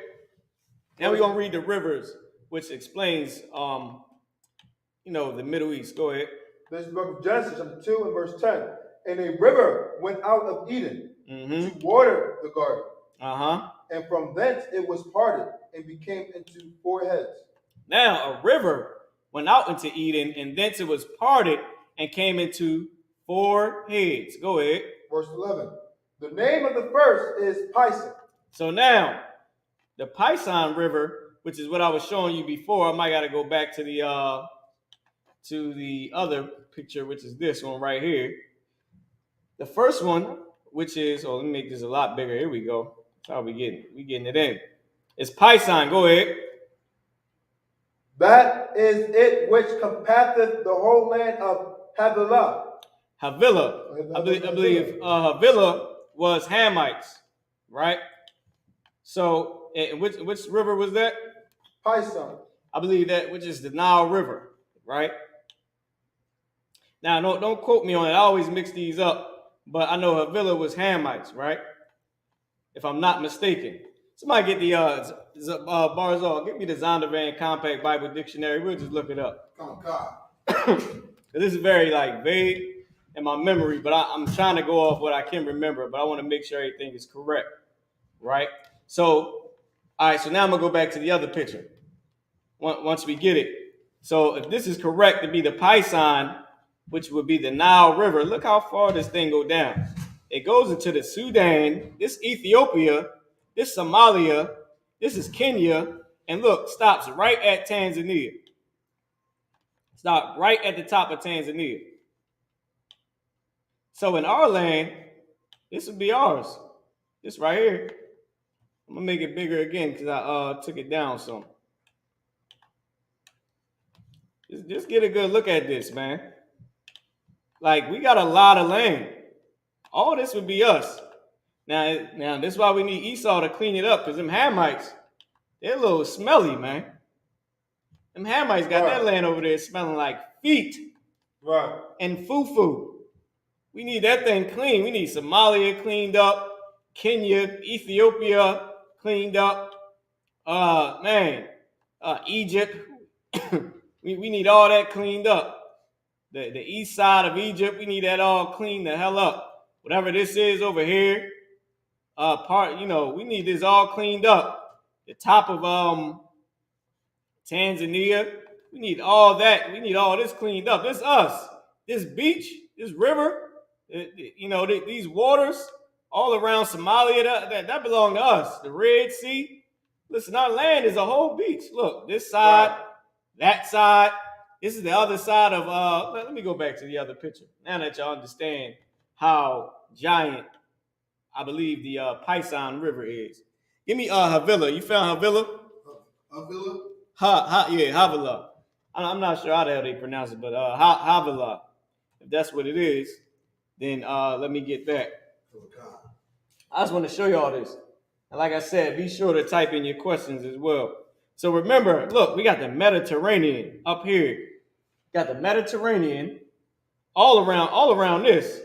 Now we're going to read the rivers, which explains, the Middle East. Go ahead. This is the book of Genesis, chapter 2 and verse 10. And a river went out of Eden to water the garden. And from thence it was parted and became into 4 heads. Now a river went out into Eden, and thence it was parted and came into 4 heads. Go ahead. Verse 11. The name of the first is Pison. So now, the Pison River, which is what I was showing you before, I might got to go back to the other picture, which is this one right here. The first one, which is, let me make this a lot bigger. Here we go. That's how we getting it in. It's Pison. Go ahead. That is it which compasseth the whole land of Havilah. Havilah. I believe Havilah was Hamites, right? So, which river was that? Pison. I believe that, which is the Nile River, right? Now, don't quote me on it. I always mix these up, but I know Havilah was Hamites, right? If I'm not mistaken. Somebody get the Barzal, get me the Zondervan Compact Bible Dictionary. We'll just look it up. Oh, God. This is very vague in my memory, but I'm trying to go off what I can remember, but I want to make sure everything is correct, right? So, all right, so now I'm going to go back to the other picture once we get it. So if this is correct to be the Pison, which would be the Nile River, look how far this thing goes down. It goes into the Sudan, this Ethiopia, this Somalia, this is Kenya, and look, stops right at Tanzania. Stop right at the top of Tanzania. So in our land, this would be ours. This right here. I'm gonna make it bigger again because I took it down some. Just get a good look at this, man. We got a lot of land. All this would be us. Now this is why we need Esau to clean it up, because them Hamites, they're a little smelly, man. Them Hamites got that land over there smelling like feet. Right. And fufu. We need that thing clean. We need Somalia cleaned up, Kenya, Ethiopia cleaned up. Egypt. we need all that cleaned up. The east side of Egypt, we need that all cleaned the hell up. Whatever this is over here, we need this all cleaned up. The top of Tanzania, we need all that. We need all this cleaned up. This us. This beach, this river, these waters all around Somalia, that belong to us. The Red Sea. Listen, our land is a whole beach. Look, this side, that side. This is the other side of, let me go back to the other picture. Now that y'all understand how giant, I believe, the Pison River is. Give me Havilah. You found Havilah? Havilah? Havilah. I'm not sure how the hell they pronounce it, but Havilah. If that's what it is, then let me get that. I just want to show you all this. And like I said, be sure to type in your questions as well. So remember, look, we got the Mediterranean up here. Got the Mediterranean all around this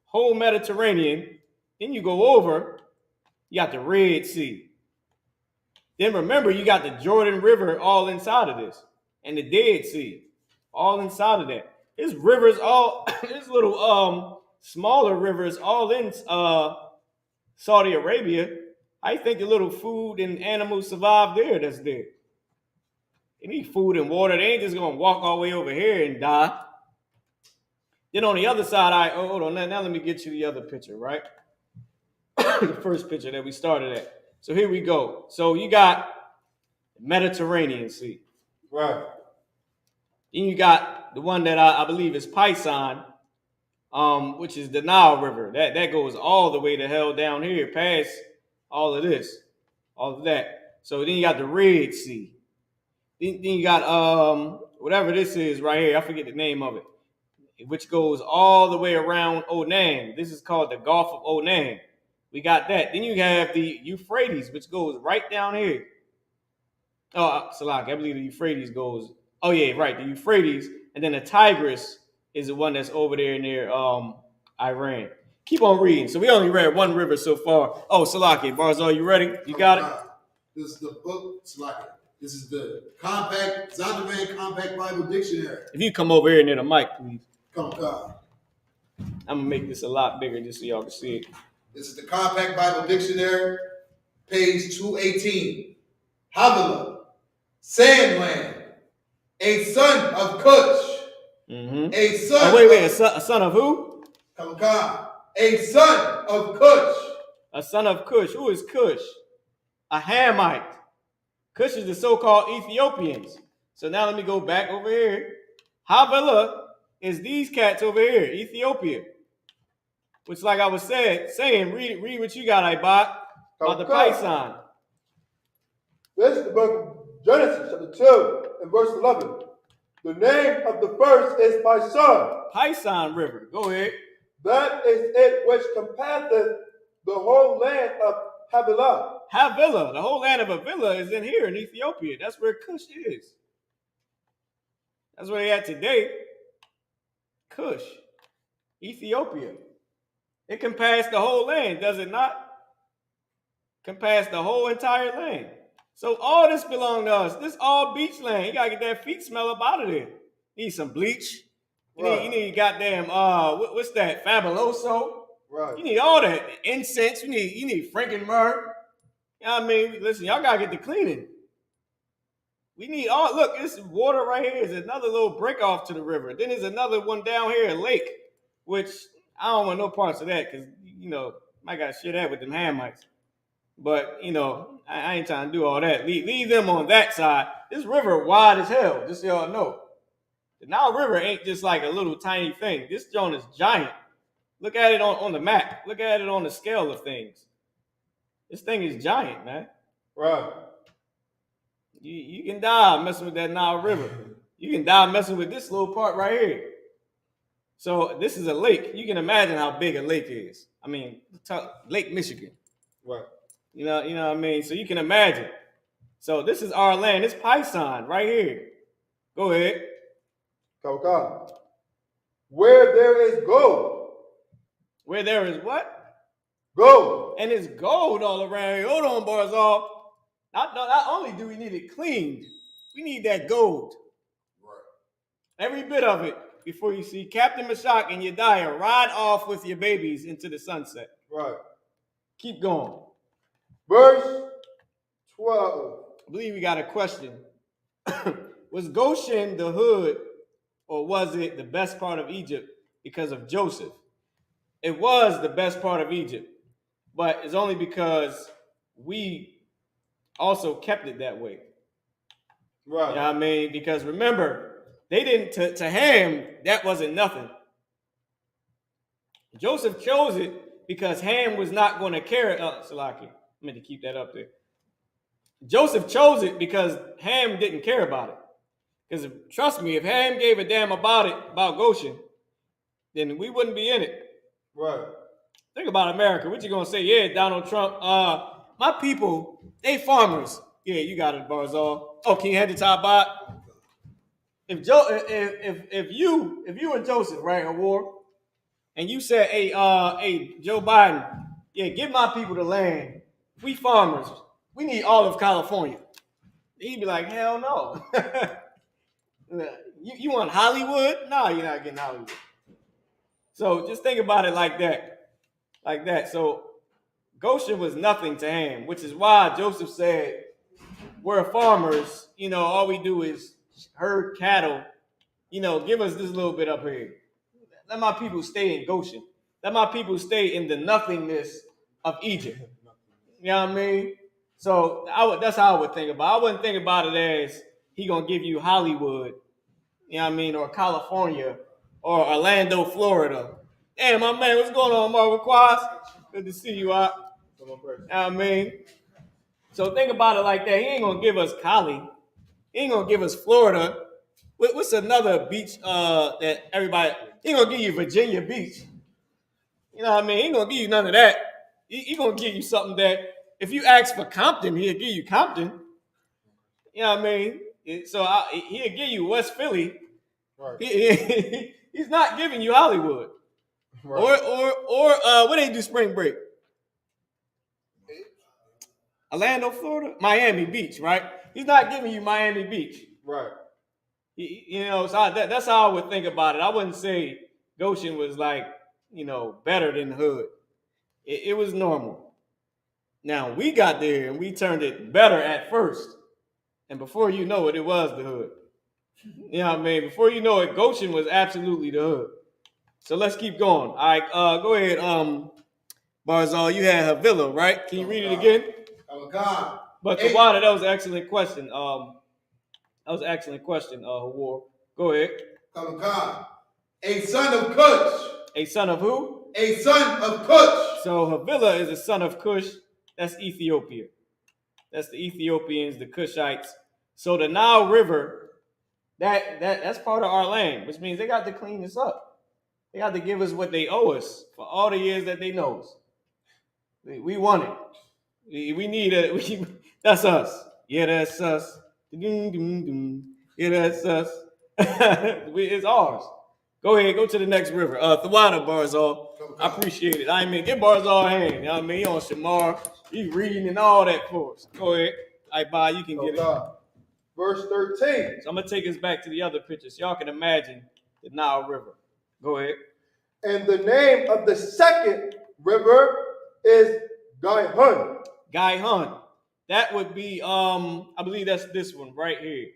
whole Mediterranean. Then you go over, you got the Red Sea. Then remember, you got the Jordan River all inside of this, and the Dead Sea all inside of that. There's rivers all, there's little smaller rivers all in Saudi Arabia. I think the little food and animals survive there. That's there. They need food and water. They ain't just gonna walk all the way over here and die. Then on the other side, hold on. Now let me get you the other picture, right? The first picture that we started at. So here we go. So you got the Mediterranean Sea. Right. Then you got the one that I believe is Pison, which is the Nile River. That goes all the way to hell down here, past all of this, all of that. So then you got the Red Sea. Then you got whatever this is right here. I forget the name of it, which goes all the way around Onan. This is called the Gulf of Onan. We got that. Then you have the Euphrates, which goes right down here. Oh, Salak, I believe the Euphrates goes. Oh yeah, right. The Euphrates, and then the Tigris is the one that's over there near Iran. Keep on reading. So we only read one river so far. Oh, Salaki, Barzal, you ready? You got it? This is the book, Salaki. This is the Zondervan Compact Bible Dictionary. If you come over here near the mic, please. Come on. I'm gonna make this a lot bigger just so y'all can see it. This is the Compact Bible Dictionary, page 218. Havilah, sandland, a son of Cush. Mm-hmm. A son. Oh, wait, a son of who? Come on. A son of Cush. A son of Cush. Who is Cush? A Hamite. Cush is the so-called Ethiopians. So now let me go back over here. Havilah is these cats over here, Ethiopia. Which, like I was saying, read what you got, Ibak, about the Pison. This is the book of Genesis, chapter 2, and verse 11. The name of the first is Pison. Pison River. Go ahead. That is it which compasseth the whole land of Havilah. Havilah, the whole land of Havilah is in here in Ethiopia. That's where Cush is. That's where they at today. Cush, Ethiopia. It can pass the whole land, does it not? Can pass the whole entire land. So all this belongs to us. This all beach land. You gotta get that feet smell up out of there. You need some bleach. You need goddamn what's that? Fabuloso. Right. You need all that incense. You need Frankenmyrrh. You know what I mean? Listen, y'all gotta get the cleaning. We need all. Look, this water right here is another little break off to the river. Then there's another one down here, a lake, which I don't want no parts of that because I got shit at with them Hamites. But I ain't trying to do all that. Leave them on that side. This river wide as hell. Just so y'all know, the Nile River ain't just like a little tiny thing. This joint is giant. Look at it on the map. Look at it on the scale of things. This thing is giant, man. Right. You can die messing with that Nile River. You can die messing with this little part right here. So this is a lake. You can imagine how big a lake is. I mean, Lake Michigan. Right. You know what I mean? So you can imagine. So this is our land. It's Pison right here. Go ahead. Come. Where there is gold. Where there is what? Gold. And it's gold all around here. Hold on, Barzal. Not only do we need it cleaned, we need that gold. Right. Every bit of it before you see Captain Meshach and Yediah ride off with your babies into the sunset. Right. Keep going. Verse 12. I believe we got a question. Was Goshen the hood, or was it the best part of Egypt because of Joseph? It was the best part of Egypt, but it's only because we also kept it that way. Right. You know what I mean? Because remember, they didn't, to Ham, that wasn't nothing. Joseph chose it because Ham was not going to carry, Salaki, I meant to keep that up there. Joseph chose it because Ham didn't care about it. Because trust me, if Ham gave a damn about it, about Goshen, then we wouldn't be in it. Right. Think about America. What you gonna say? Yeah, Donald Trump. My people, they farmers. Yeah, you got it, Barzal. Oh, can you head to top bot? If you and Joseph, right, a war, and you said, hey, Joe Biden, yeah, give my people the land. We farmers. We need all of California. He'd be like, hell no. you want Hollywood? No, you're not getting Hollywood. So just think about it like that. Like that. So Goshen was nothing to Ham, which is why Joseph said, we're farmers, all we do is herd cattle, give us this little bit up here. Let my people stay in Goshen. Let my people stay in the nothingness of Egypt. You know what I mean? So that's how I would think about it. I wouldn't think about it as he going to give you Hollywood, you know what I mean, or California, or Orlando, Florida. Hey, my man, what's going on, Marvel Quas? Good to see you out. You know what I mean? So think about it like that. He ain't gonna give us Cali. He ain't gonna give us Florida. What's another beach that everybody? He ain't gonna give you Virginia Beach. You know what I mean? He ain't gonna give you none of that. He gonna give you something that if you ask for Compton, he'll give you Compton. You know what I mean? So he'll give you West Philly. Right. He's not giving you Hollywood. Right. Or where they do spring break? Orlando, Florida, Miami Beach, right? He's not giving you Miami Beach, right? So that's how I would think about it. I wouldn't say Goshen was like, better than the hood. It was normal. Now we got there and we turned it better at first, and before you know it, it was the hood. You know what I mean? Before you know it, Goshen was absolutely the hood. So let's keep going. All right, go ahead, Barzal. You had Havilah, right? Can you read it again? God. But Tawada, that was an excellent question. War. Go ahead. God. A son of Cush. A son of who? A son of Cush. So Havilah is a son of Cush. That's Ethiopia. That's the Ethiopians, the Cushites. So the Nile River, that's part of our land, which means they got to clean this up. They got to give us what they owe us for all the years that they know us. We want it. We need it. That's us. Yeah, that's us. Yeah, that's us. It's ours. Go ahead. Go to the next river. Thawada, Barzal. I appreciate it. I mean, give Barzal a hand. You know what I mean? He on Shamar. He reading and all that for us. Go ahead. All right, bye. You can get it. Verse 13. So I'm going to take us back to the other pictures. So y'all can imagine the Nile River. Go ahead. And the name of the second river is Gihon. Gihon. That would be, I believe that's this one right here.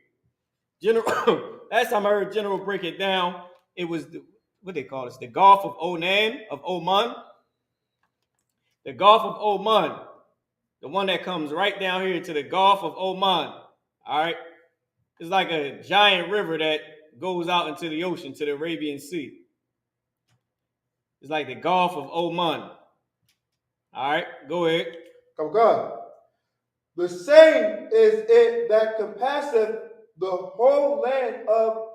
Last time I heard General break it down, it was what they call it, the Gulf of Oman. The Gulf of Oman, the one that comes right down here to the Gulf of Oman. All right, it's like a giant river that goes out into the ocean, to the Arabian Sea. It's like the Gulf of Oman. All right, go ahead. Come God. The same is it that compasseth the whole land of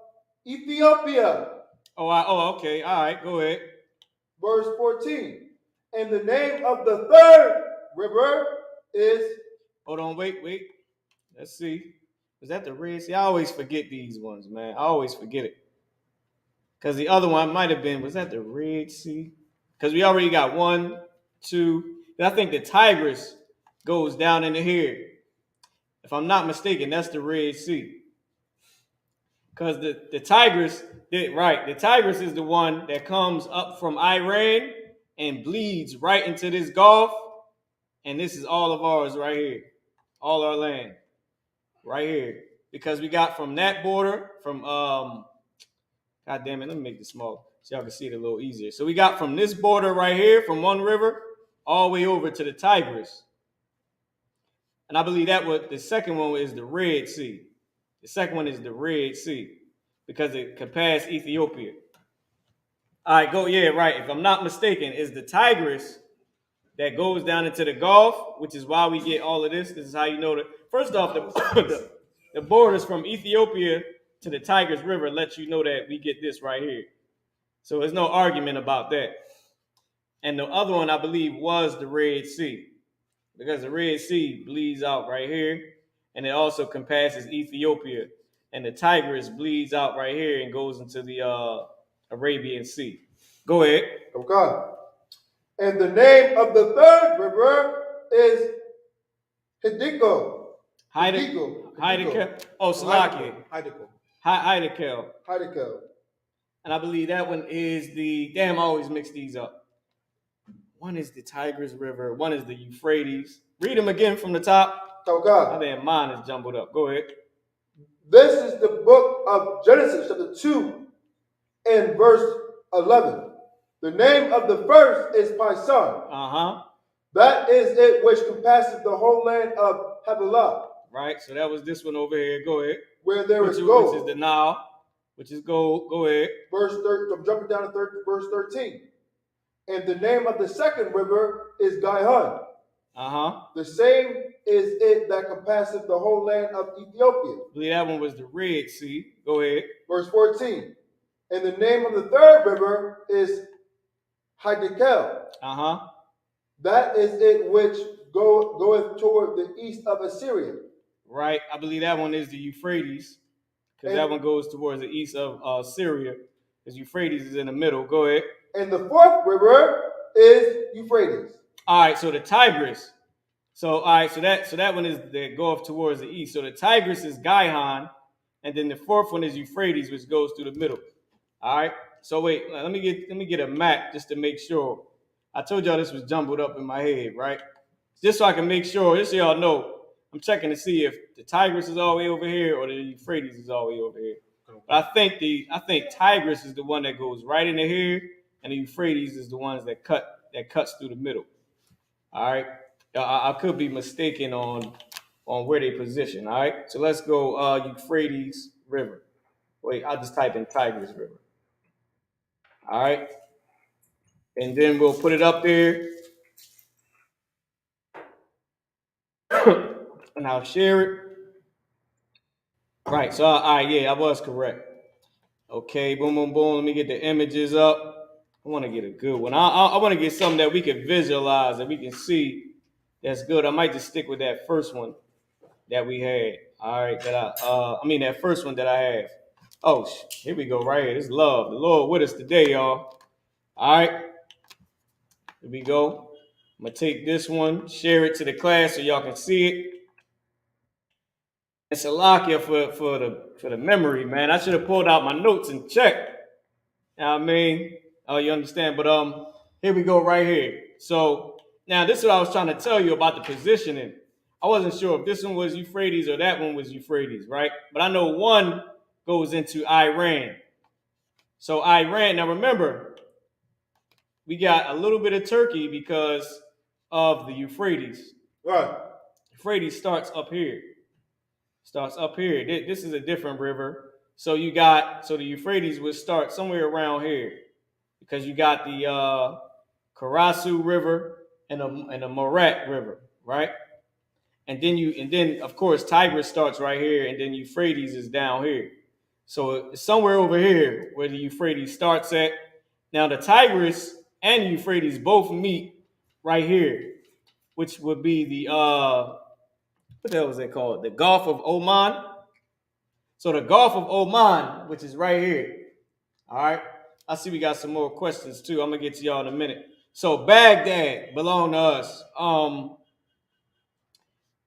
Ethiopia. Okay. All right, go ahead. Verse 14. And the name of the third river is... Hold on, wait. Let's see. Was that the Red Sea? I always forget these ones, man. I always forget it. Because the other one might have been, was that the Red Sea? Because we already got 1, 2. And I think the Tigris goes down into here. If I'm not mistaken, that's the Red Sea. Because the Tigris, the Tigris is the one that comes up from Iran and bleeds right into this Gulf. And this is all of ours right here. All our land. Right here. Because we got from that border, from, God damn it, let me make this small so y'all can see it a little easier. So we got from this border right here, from one river, all the way over to the Tigris. And I believe the second one is the Red Sea. The second one is the Red Sea because it can pass Ethiopia. All right, right. If I'm not mistaken, it's the Tigris that goes down into the Gulf, which is why we get all of this. This is how you know first off, the borders from Ethiopia to the Tigris River lets you know that we get this right here. So there's no argument about that. And the other one, I believe, was the Red Sea, because the Red Sea bleeds out right here, and it also compasses Ethiopia. And the Tigris bleeds out right here and goes into the Arabian Sea. Go ahead. Okay. And the name of the third river is Hiddekel. Hiddekel. Oh, Salakia. Hiddekel. And I believe that one is the, damn, I always mix these up. One is the Tigris River. One is the Euphrates. Read them again from the top. Okay. I mean, mine is jumbled up. Go ahead. This is the book of Genesis, chapter 2, and verse 11. The name of the first is Pison. Uh-huh. That is it which compasses the whole land of Havilah. Right, so that was this one over here. Go ahead. Where there is gold. Which is the Nile, which is gold. Go ahead. I'm jumping down to verse 13. And the name of the second river is Gihon. Uh-huh. The same is it that compasseth the whole land of Ethiopia. I believe that one was the Red Sea. Go ahead. Verse 14. And the name of the third river is Hiddekel. Uh-huh. That is it which goeth toward the east of Assyria. Right. I believe that one is the Euphrates, because that one goes towards the east of Syria, because Euphrates is in the middle. Go ahead. And the fourth river is Euphrates. All right, so the Tigris. So that one is that go off towards the east. So the Tigris is Gihon, and then the fourth one is Euphrates, which goes through the middle. All right. So wait, let me get a map just to make sure. I told y'all this was jumbled up in my head, right? Just so I can make sure, just so y'all know, I'm checking to see if the Tigris is all the way over here or the Euphrates is all the way over here. But I think Tigris is the one that goes right into here, and the Euphrates is the ones that cuts through the middle. All right. I could be mistaken on where they position. All right. So let's go Euphrates River. Wait, I'll just type in Tigris River. All right. And then we'll put it up there. And I'll share it. Right. So, all right. Yeah, I was correct. Okay. Boom, boom, boom. Let me get the images up. I want to get a good one. I want to get something that we can visualize, that we can see. That's good. I might just stick with that first one that we had. All right. That first one that I have. Oh, here we go. Right here. This is love. The Lord with us today, y'all. All right. Here we go. I'm going to take this one, share it to the class so y'all can see it. It's a Salakia for the memory, man. I should have pulled out my notes and checked. You know what I mean? Oh, you understand? But here we go right here. So now this is what I was trying to tell you about the positioning. I wasn't sure if this one was Euphrates or that one was Euphrates, right? But I know one goes into Iran. So Iran, now remember, we got a little bit of Turkey because of the Euphrates. Right. Euphrates starts up here. This is a different river. So the Euphrates would start somewhere around here, because you got the Karasu River and the Morat River, right? And then of course Tigris starts right here, and then Euphrates is down here. So it's somewhere over here where the Euphrates starts at. Now the Tigris and Euphrates both meet right here, which would be the what the hell was that called? The Gulf of Oman. So the Gulf of Oman, which is right here. All right. I see we got some more questions too. I'm gonna get to y'all in a minute. So Baghdad belonged to us.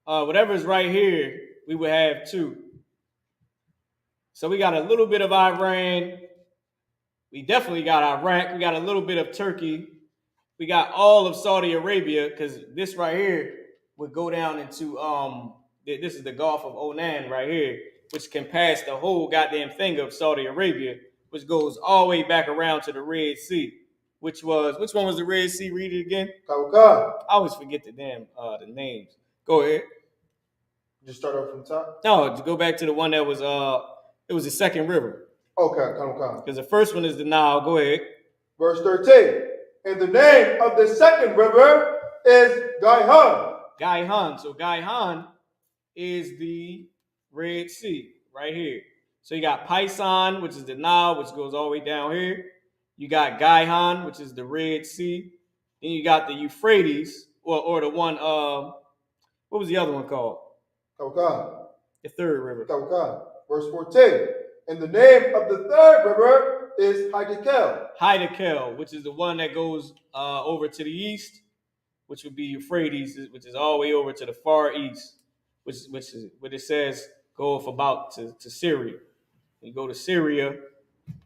Whatever's right here, we would have too. So we got a little bit of Iran. We definitely got Iraq. We got a little bit of Turkey. We got all of Saudi Arabia, because this right here would go down into this is the Gulf of Oman right here, which can pass the whole goddamn thing of Saudi Arabia, which goes all the way back around to the Red Sea. Which one was the Red Sea? Read it again. Kawka. I always forget the names. Go ahead. Just start off from the top? No, to go back to the one that was it was the second river. Okay, come. Because the first one is the Nile. Go ahead. Verse 13. And the name of the second river is Gihon. Gihon. So Gihon is the Red Sea right here. So you got Pison, which is the Nile, which goes all the way down here. You got GEN, which is the Red Sea. Then you got the Euphrates, or the one, what was the other one called? Kawkan. The third river. Kawkan. Verse 14. And the name of the third river is Hiddekel. Hiddekel, which is the one that goes over to the east, which would be Euphrates, which is all the way over to the far east, which is what it says go off about to Syria. You go to Syria,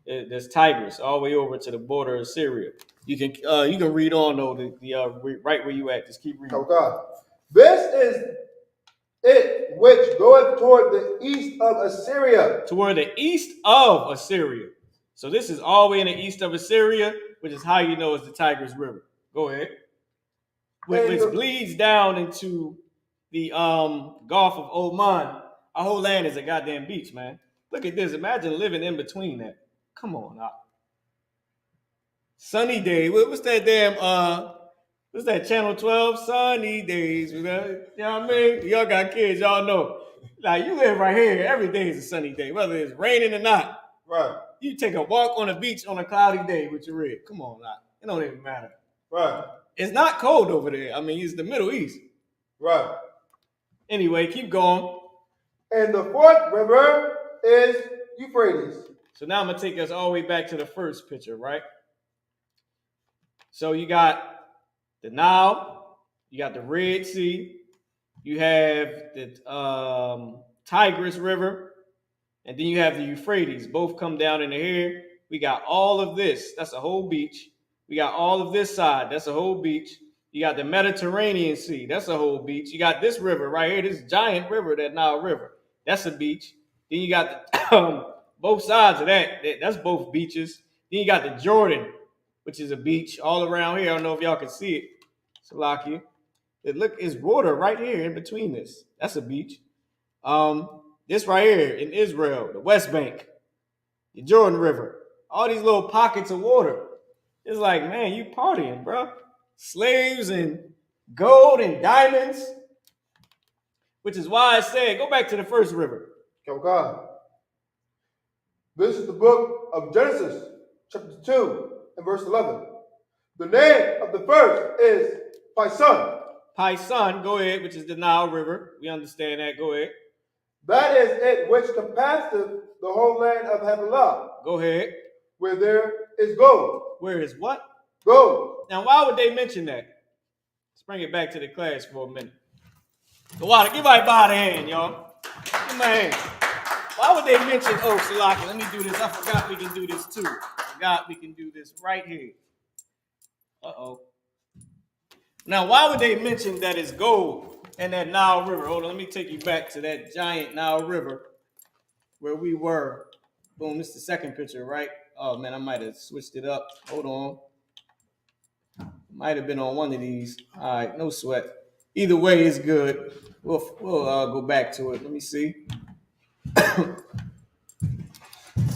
there's Tigris, all the way over to the border of Syria. You can read on though, right where you at. Just keep reading. Kawkan. This is it which goeth toward the east of Assyria. Toward the east of Assyria. So this is all the way in the east of Assyria, which is how you know it's the Tigris River. Go ahead. Which bleeds down into the Gulf of Oman. Our whole land is a goddamn beach, man. Look at this. Imagine living in between that. Come on now. Sunny day. What's that damn what's that, Channel 12? Sunny days. You know what I mean? Y'all got kids, y'all know. Like, you live right here, every day is a sunny day, whether it's raining or not. Right. You take a walk on the beach on a cloudy day with your rig. Come on now. It don't even matter. Right. It's not cold over there. I mean, it's the Middle East. Right. Anyway, keep going. And the fourth river is Euphrates. So now I'm going to take us all the way back to the first picture, right? So you got the Nile, you got the Red Sea, you have the Tigris River, and then you have the Euphrates. Both come down into here. We got all of this. That's a whole beach. We got all of this side. That's a whole beach. You got the Mediterranean Sea. That's a whole beach. You got this river right here, this giant river, that Nile River. That's a beach. Then you got the, both sides of that. That's both beaches. Then you got the Jordan, which is a beach all around here. I don't know if y'all can see it. Salakia. Look, it's water right here in between this. That's a beach. This right here in Israel, the West Bank, the Jordan River, all these little pockets of water. It's like, man, you partying, bro. Slaves and gold and diamonds, which is why I said, go back to the first river. Kawkan. This is the book of Genesis, chapter 2, and verse 11. The name of the first is Pison. Pison, go ahead, which is the Nile River. We understand that. Go ahead. That is it which compasseth the whole land of Havilah. Go ahead. Where there is gold. Where is what? Gold. Now, why would they mention that? Let's bring it back to the class for a minute. The water, give everybody a hand, y'all. Give my hand. Why would they mention, oh, Salaki, let me do this. I forgot we can do this too. I forgot we can do this right here. Uh-oh. Now, why would they mention that it's gold and that Nile River? Hold on, let me take you back to that giant Nile River where we were. Boom, this is the second picture, right? Oh, man, I might have switched it up. Hold on. Might have been on one of these. All right, no sweat. Either way, it's good. We'll go back to it. Let me see.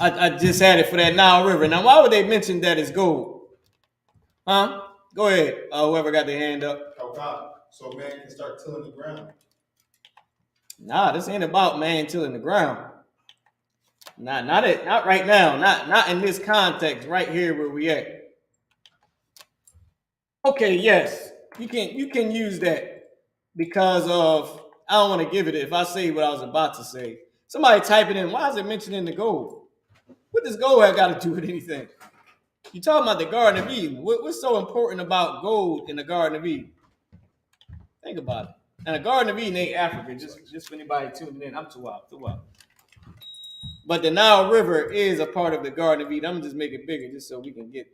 I just had it for that Nile River. Now, why would they mention that it's gold? Huh? Go ahead. Whoever got their hand up. So man can start tilling the ground. Nah, this ain't about man tilling the ground. Not right now. Not in this context right here where we at. Okay, yes, you can use that because of, I don't want to give it if I say what I was about to say. Somebody type it in. Why is it mentioning the gold? What does gold have got to do with anything? You talking about the Garden of Eden. What's so important about gold in the Garden of Eden? Think about it. And the Garden of Eden ain't Africa. Just for anybody tuning in. I'm too out. But the Nile River is a part of the Garden of Eden. I'm going to just make it bigger just so we can get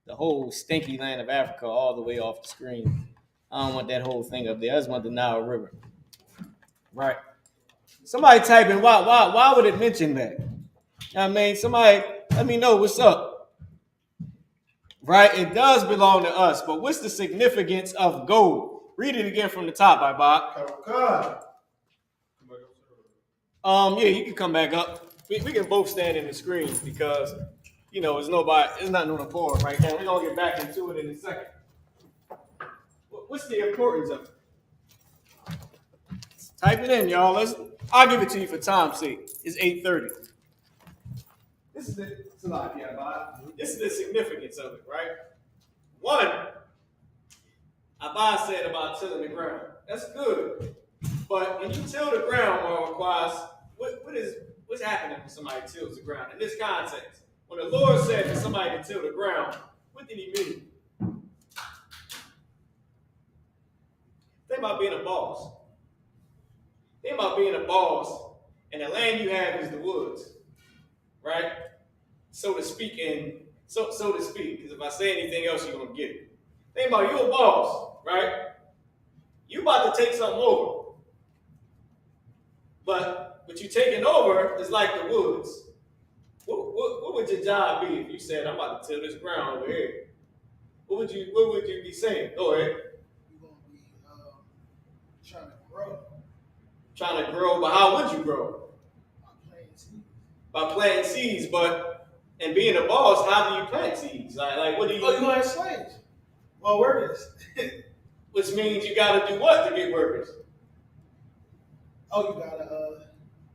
the whole stinky land of Africa all the way off the screen. I don't want that whole thing up there. I just want the Nile River. Right. Somebody type in, why would it mention that? I mean, somebody let me know what's up. Right? It does belong to us, but what's the significance of gold? Read it again from the top, Bob. Yeah, you can come back up. We can both stand in the screen because, you know, it's nothing on the board right now. We're going to get back into it in a second. What's the importance of it? Type it in, y'all. I'll give it to you for time's sake. It's 8:30. This is This is the significance of it, right? One, Abba said about tilling the ground. That's good. But when you till the ground, or requires, what's happening when somebody tills the ground? In this context, when the Lord said for somebody to till the ground, what did he mean? Think about being a boss. Think about being a boss, and the land you have is the woods, right? So to speak, because if I say anything else, you're gonna get it. Think about you a boss, right? You about to take something over, but what you taking over is like the woods. What would your job be if you said, I'm about to till this ground over here? What would you be saying? Go ahead. You're gonna be trying to grow. Trying to grow, but how would you grow? By planting seeds. By planting seeds, and being a boss, how do you plant seeds? Like what do you? Oh, you're gonna have slaves. Well, workers. Which means you gotta do what to get workers? Oh, you gotta.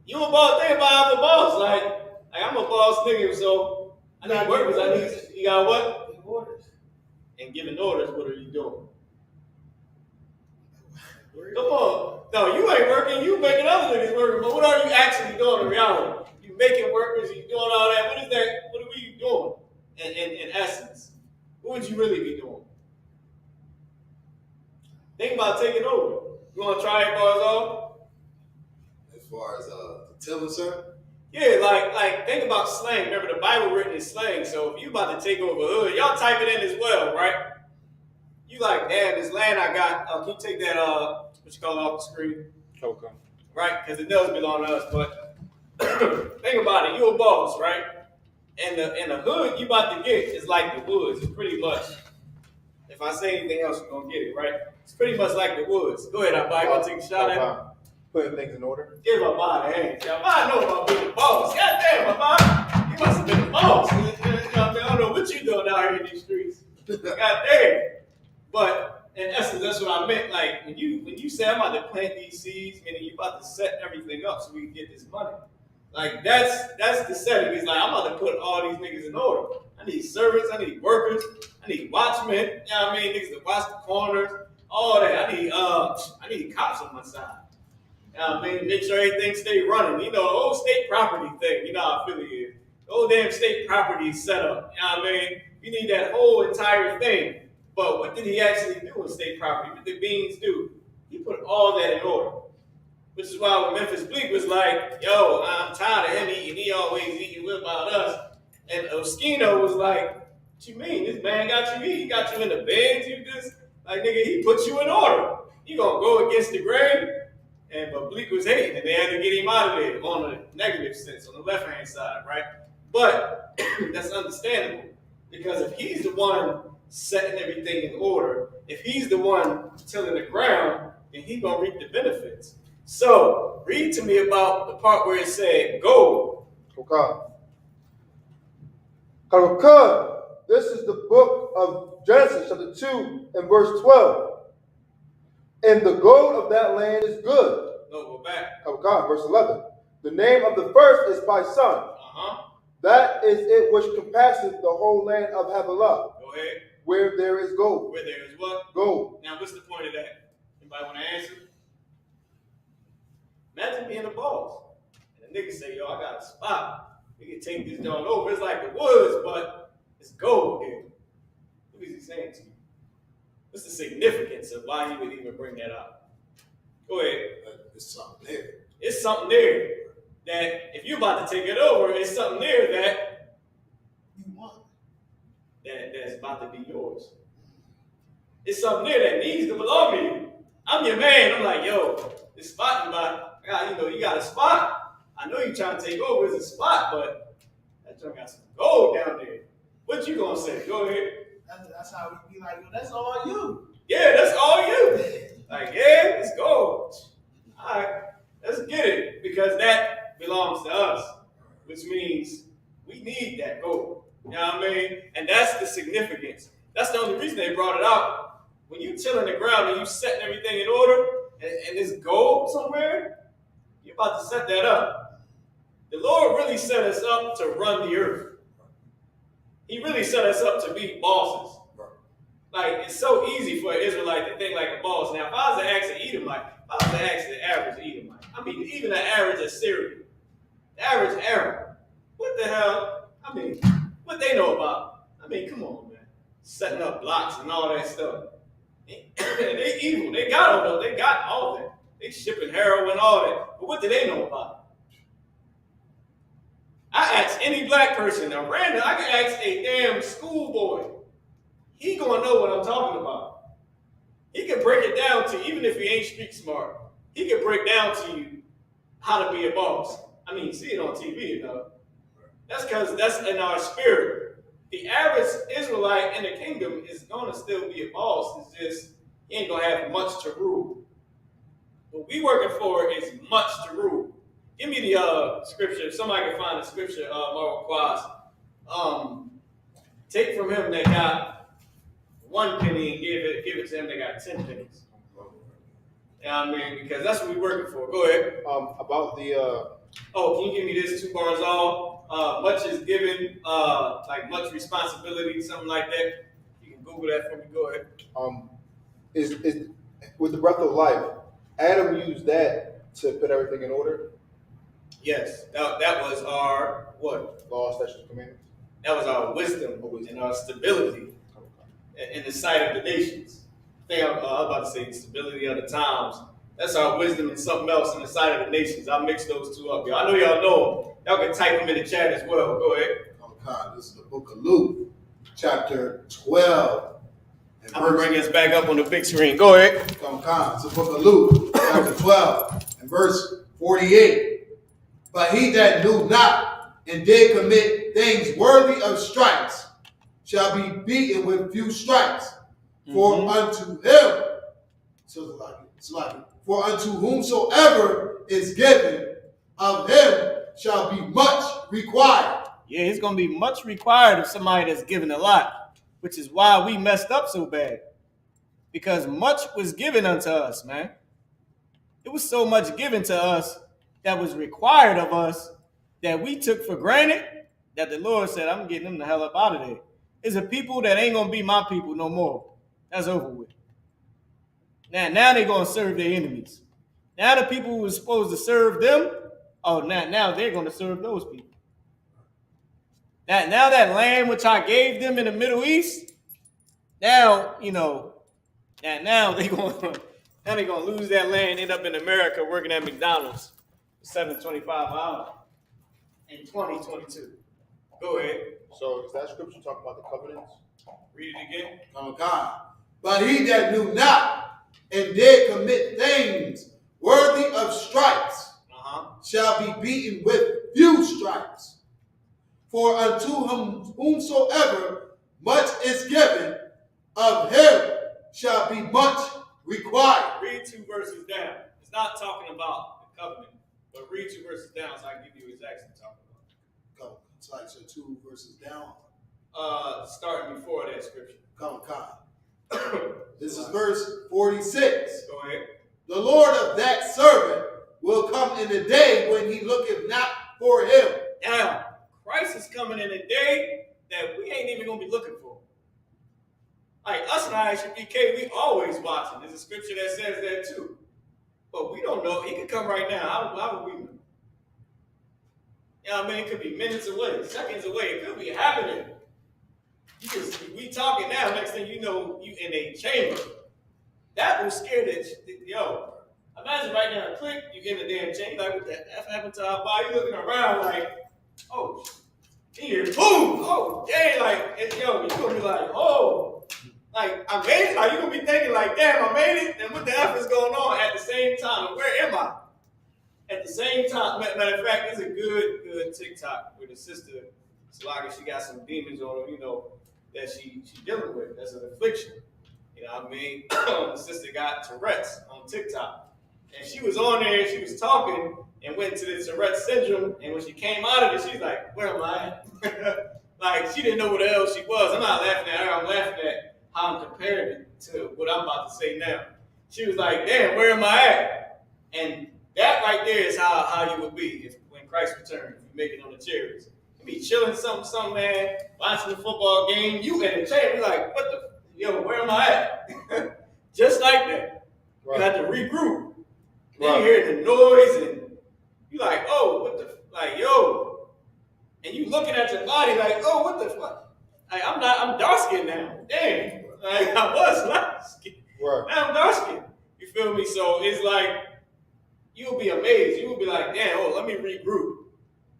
You a boss? Think about I'm a boss. Like I'm a boss nigga, so I need workers. You got what? Give orders. And giving orders, what are you doing? Come on. No, you ain't working. You making other niggas working. But what are you actually doing in reality? You making workers. You doing all that. What is that? What are you doing? In essence, what would you really be doing? Think about taking over. You want to try it, bars off? As far as the tilling, sir? Yeah, like think about slang. Remember, the Bible written in slang. So if you about to take over hood, y'all type it in as well, right? You like, damn, this land I got. Can you take that what you call it off the screen? Okay. Right, because it does belong to us. But think about it. You a boss, right? And the hood you about to get is like the woods. It's pretty much. If I say anything else, you're gonna get it, right? It's pretty much like the woods. Go ahead, Abba. You want to take a shot at it? Putting things in order. Give Abba a hand. Abba know about being a boss. God damn, Abba. You must have been a boss. I don't know what you doing out here in these streets. God damn. But in essence, that's what I meant. Like when you say I'm about to plant these seeds, meaning you about to set everything up so we can get this money. Like that's the setting. It's like I'm about to put all these niggas in order. I need servants, I need workers, I need watchmen, you know what I mean? Niggas to watch the corners, all that. I need cops on my side. You know what I mean? Make sure everything stay running. You know, the old state property thing, you know how Philly is. The old damn state property set up. You know what I mean? You need that whole entire thing. But what did he actually do with state property? What did Beans do? He put all that in order. Which is why when Memphis Bleak was like, yo, I'm tired of him eating. He always eating. What about us? And Oskino was like, what you mean? This man got you eating. He got you in the beds. You just, like, nigga, he put you in order. You gonna go against the grain? But Bleak was hating, and they had to get him out of there on the negative sense, on the left-hand side, right? But that's understandable. Because if he's the one setting everything in order, if he's the one tilling the ground, then he's gonna reap the benefits. So, read to me about the part where it said, go. Okay. Okay. This is the book of Genesis, chapter 2, and verse 12. And the gold of that land is good. No, go back. Okay, verse 11. The name of the first is Pison. That is it which compasseth the whole land of Havilah. Go ahead. Where there is gold. Where there is what? Gold. Now, what's the point of that? Anybody want to answer? Imagine being a boss. And the nigga say, yo, I got a spot. We can take this down over. It's like the woods, but it's gold here. What is he saying to you? What's the significance of why he would even bring that up? Go ahead. It's something there. It's something there that if you're about to take it over, it's something there that You want. That's about to be yours. It's something there that needs to belong to you. I'm your man. I'm like, yo, this spot you got a spot. I know you're trying to take over as a spot, but that joint got some gold down there. What you gonna say? Go ahead. That's how we be like, yo, that's all you. Yeah, that's all you. Like, yeah, it's gold. All right, let's get it because that belongs to us, which means we need that gold. You know what I mean? And that's the significance. That's the only reason they brought it out. When you tilling the ground and you setting everything in order, and this gold somewhere, you're about to set that up. The Lord really set us up to run the earth. He really set us up to be bosses. Like, it's so easy for an Israelite to think like a boss. Now, if I was to ask an Edomite, if I was to ask the average Edomite, I mean, even the average Assyrian, the average Arab, what the hell? I mean, what they know about? I mean, come on, man. Setting up blocks and all that stuff. They evil. They got all that. They got all that. They shipping heroin, all that. But what do they know about it? I ask any black person, now random, I can ask a damn schoolboy. He gonna know what I'm talking about. He can break it down to, even if he ain't street smart, he can break down to you how to be a boss. I mean, you see it on TV, you know. That's because that's in our spirit. The average Israelite in the kingdom is gonna still be a boss. It's just, he ain't gonna have much to rule. What we working for is much to rule. Give me the scripture. If somebody can find the scripture, Mark Quaz. Take from him that got 1 penny and give it to him that got 10 pennies. You know what I mean? Because that's what we're working for. Go ahead. About the can you give me this 2 bars all? Much is given, like much responsibility, something like that. You can Google that for me. Go ahead. is with the breath of life, Adam used that to put everything in order. Yes, that was our what? Law, statutes, commandments. That was our wisdom and our stability in the sight of the nations. I think I'm about to say the stability of the times. That's our wisdom and something else in the sight of the nations. I'll mix those two up, y'all. I know y'all know them. Y'all can type them in the chat as well. Go ahead. Okay, this is the book of Luke, chapter 12. I'm going to bring us back up on the big screen. Go ahead. It's the book of Luke, chapter 12, and verse 48. But he that knew not and did commit things worthy of stripes shall be beaten with few stripes. For unto him, for unto whomsoever is given, of him shall be much required. Yeah, it's going to be much required of somebody that's given a lot, which is why we messed up so bad. Because much was given unto us, man. It was so much given to us that was required of us that we took for granted that the Lord said, I'm getting them the hell up out of there. It's a people that ain't going to be my people no more. That's over with. Now they're going to serve their enemies. Now the people who were supposed to serve them, now they're going to serve those people. Now that land which I gave them in the Middle East, now they're going to lose that land, end up in America working at McDonald's for $7.25 an hour in 2022. Go ahead. So is that scripture talking about the covenants? Read it again. Oh God. But he that knew not and did commit things worthy of stripes shall be beaten with few stripes. For unto whomsoever much is given, of him shall be much required. Read 2 verses down. It's not talking about the covenant, but read 2 verses down so I can give you exactly what it's talking about. It's like so 2 verses down. Starting before that scripture. This is verse 46. Go ahead. The Lord of that servant will come in the day when he looketh not for him. Now, Christ is coming in a day that we ain't even going to be looking for. Like us and I.S.U.P.K, we always watching. There's a scripture that says that too. But we don't know. He could come right now. How would we know? You know what I mean? It could be minutes away, seconds away. It could be happening. We talking now. Next thing you know, you in a chamber. That was scared that, yo, imagine right now, click, you get in the damn chamber. Like, what the F happened to our body? You looking around like, oh, here, boom, oh, dang, like, yo, you gonna be like, oh, like, I made it. Like, you gonna be thinking like, damn, I made it. And what the F is going on at the same time? And where am I? At the same time, matter of fact, there's a good TikTok with a sister. It's like she got some demons on her, that she dealing with. That's an affliction. You know what I mean? The sister got Tourette's on TikTok. And she was on there and she was talking and went to the Tourette's syndrome. And when she came out of it, she's like, where am I at? Like, she didn't know what the hell she was. I'm not laughing at her. I'm laughing at how I'm comparing it to what I'm about to say now. She was like, damn, where am I at? And that right there is how you would be when Christ returns, if you make it on the chariots. You be chilling some man, watching the football game, you in the chair, you like, what the, yo, where am I at? Just like that. Right. You have to regroup. Then Right. you hear the noise and you like, oh, what the, like, yo. And you looking at your body like, oh, what the fuck? Like, I'm dark skinned now. Damn. Like, I was light skinned. Right. Now I'm dark skinned. You feel me? So it's like, you'll be amazed. You'll be like, damn, oh, let me regroup.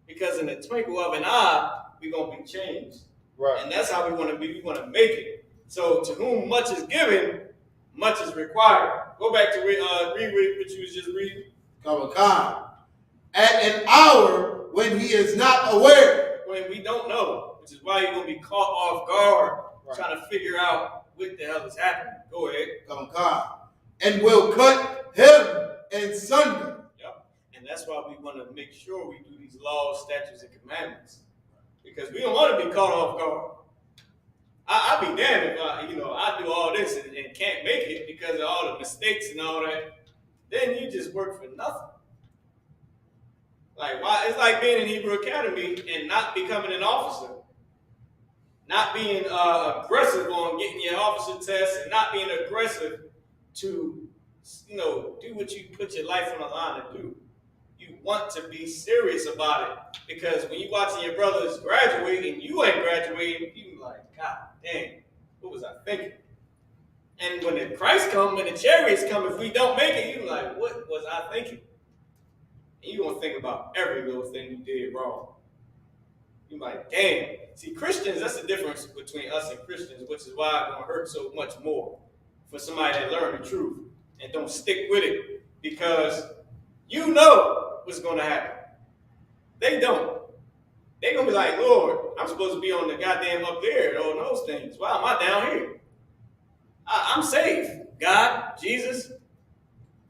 Because in the twinkle of an eye, we're going to be changed. Right. And that's how we want to be. We want to make it. So to whom much is given, much is required. Go back to read what you was just reading. Come at an hour when he is not aware. When we don't know, which is why you're going to be caught off guard, Right. trying to figure out what the hell is happening. Go ahead. Come and will cut him in sunder. Yep. And that's why we want to make sure we do these laws, statutes, and commandments. Because we don't want to be caught off guard. I'd be damned if I do all this and can't make it because of all the mistakes and all that. Then you just work for nothing. Like, why? It's like being in Hebrew Academy and not becoming an officer. Not being aggressive on getting your officer test and not being aggressive to, do what you put your life on the line to do. You want to be serious about it because when you watching your brothers graduate and you ain't graduating, you like, God dang, what was I thinking? And when the Christ come, when the chariots come, if we don't make it, you like, what was I thinking? And you're going to think about every little thing you did wrong. You're like, damn. See, Christians, that's the difference between us and Christians, which is why it's going to hurt so much more for somebody that learn the truth and don't stick with it because you know what's going to happen. They don't. They're going to be like, Lord, I'm supposed to be on the goddamn up there and all those things. Why am I down here? I'm safe. God, Jesus,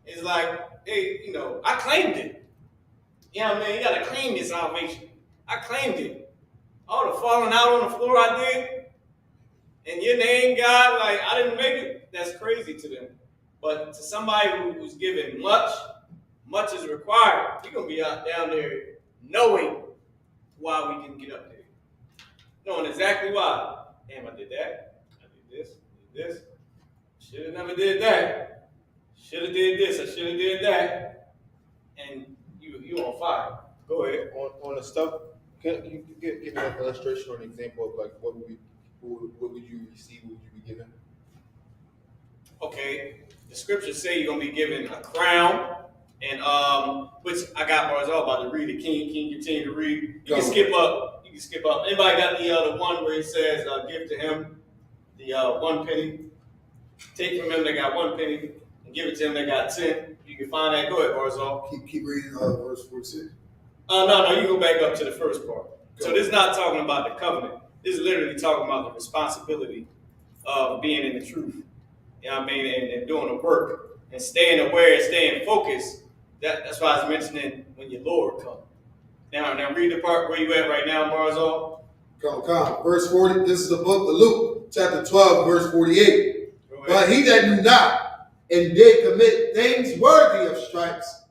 is like, hey, I claimed it. You know what I mean? You got to claim your salvation. I claimed it. All the falling out on the floor I did, and your name, God, like I didn't make it, that's crazy to them. But to somebody who was given much is required. We're going to be out down there knowing why we didn't get up there. Knowing exactly why. Damn, I did that. I did this. Should have never did that. Should have did this. I should have did that. And you on fire. Go ahead. On the stuff, can you give me an illustration or an example of like what would you receive? What would you be given? Okay, the scriptures say you're gonna be given a crown, and which I got bars all about to read it. Can you continue to read? You can skip up. Anybody got the one where it says, "Give to him the 1 penny, take from him that got 1 penny, and give it to him that got 10." You can find that. Go ahead, Barzal. Keep reading verse 46. No, you go back up to the first part. So this is not talking about the covenant. This is literally talking about the responsibility of being in the truth. You know what I mean? And doing the work and staying aware and staying focused. That's why I was mentioning when your Lord comes. Now read the part where you at right now, Barzal. Come. Verse 40. This is the book of Luke, chapter 12, verse 48. But he that knew not and did commit things worthy of stripes